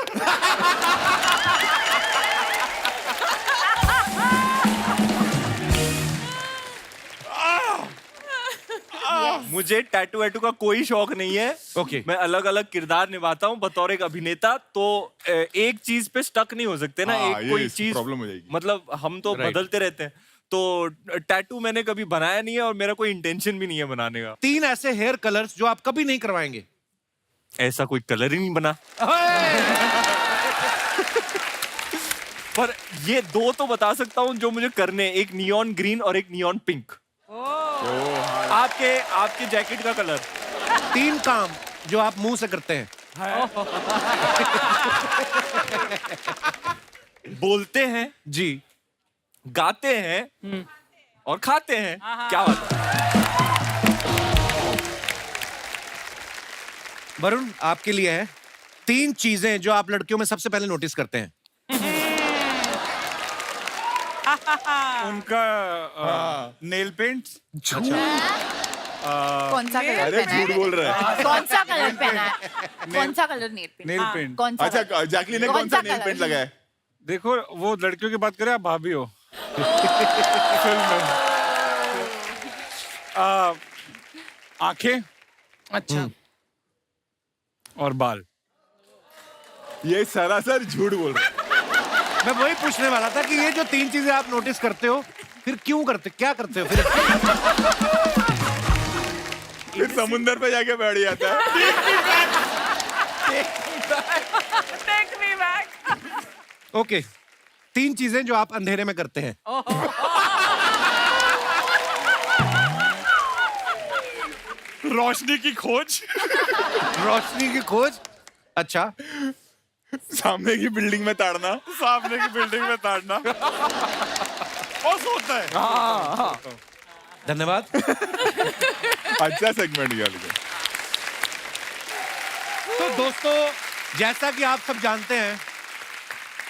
Speaker 1: मुझे टैटू वैटू का कोई शौक नहीं है।
Speaker 2: Okay.
Speaker 1: मैं अलग अलग किरदार निभाता हूँ बतौर एक अभिनेता, तो एक चीज पे स्टक नहीं हो सकते ना।
Speaker 3: हाँ,
Speaker 1: एक
Speaker 3: ये
Speaker 1: कोई
Speaker 3: इसकी
Speaker 1: चीज
Speaker 3: problem हो जाएगी।
Speaker 1: मतलब हम तो
Speaker 2: Right.
Speaker 1: बदलते रहते हैं, तो टैटू मैंने कभी बनाया नहीं है और मेरा कोई इंटेंशन भी नहीं है बनाने का।
Speaker 2: 3 ऐसे हेयर कलर्स जो आप कभी नहीं करवाएंगे।
Speaker 1: ऐसा कोई कलर ही नहीं बना। पर ये 2 तो बता सकता हूँ जो मुझे करने, एक नियॉन ग्रीन और एक नियॉन पिंक। आपके जैकेट का कलर।
Speaker 2: 3 काम जो आप मुंह से करते हैं।
Speaker 1: बोलते हैं
Speaker 2: जी,
Speaker 1: गाते हैं और खाते हैं। क्या बात है।
Speaker 2: वरुण आपके लिए है 3 चीजें जो आप लड़कियों में सबसे पहले नोटिस करते हैं।
Speaker 7: उनका नेल पेंट।
Speaker 4: कौन सा कलर
Speaker 3: अरे
Speaker 4: पहना
Speaker 3: झूठ
Speaker 4: है?
Speaker 3: बोल रहा है।
Speaker 4: कौन सा कलर पहना है? कौन सा colour nail paint?
Speaker 7: Nail paint.
Speaker 4: कौन सा?
Speaker 3: अच्छा, जैकलीन ने कौन सा नेल पेंट लगाया है?
Speaker 7: देखो वो लड़कियों की बात करें, आप भाभी हो फिल्म में। आंखें
Speaker 5: अच्छा।
Speaker 7: और बाल।
Speaker 3: ये सरासर झूठ बोल रहा है।
Speaker 2: मैं वही पूछने वाला था कि ये जो 3 चीजें आप नोटिस करते हो, फिर क्यों करते, क्या करते हो फिर?
Speaker 3: फिर समुंदर पे जाके बैठ जाता है।
Speaker 5: Take me back.
Speaker 2: ओके, 3 चीजें जो आप अंधेरे में करते हैं।
Speaker 7: रोशनी की खोज।
Speaker 2: रोशनी की खोज। अच्छा,
Speaker 3: सामने की बिल्डिंग में ताड़ना।
Speaker 7: सामने की बिल्डिंग में ताड़ना और सोता है।
Speaker 2: धन्यवाद।
Speaker 3: अच्छा सेगमेंट गया लेकिन।
Speaker 2: तो दोस्तों, जैसा कि आप सब जानते हैं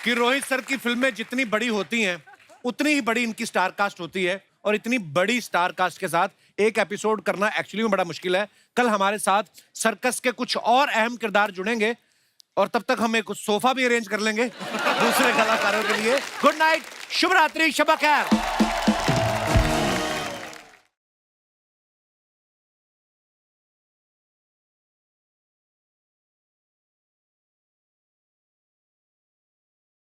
Speaker 2: कि रोहित सर की फिल्में जितनी बड़ी होती हैं उतनी ही बड़ी इनकी स्टार कास्ट होती है, और इतनी बड़ी स्टार कास्ट के साथ एक एपिसोड करना एक्चुअली में बड़ा मुश्किल है। कल हमारे साथ सर्कस के कुछ और अहम किरदार जुड़ेंगे, और तब तक हम एक सोफा भी अरेंज कर लेंगे दूसरे कलाकारों के लिए। गुड नाइट, शुभ रात्रि, शब खैर।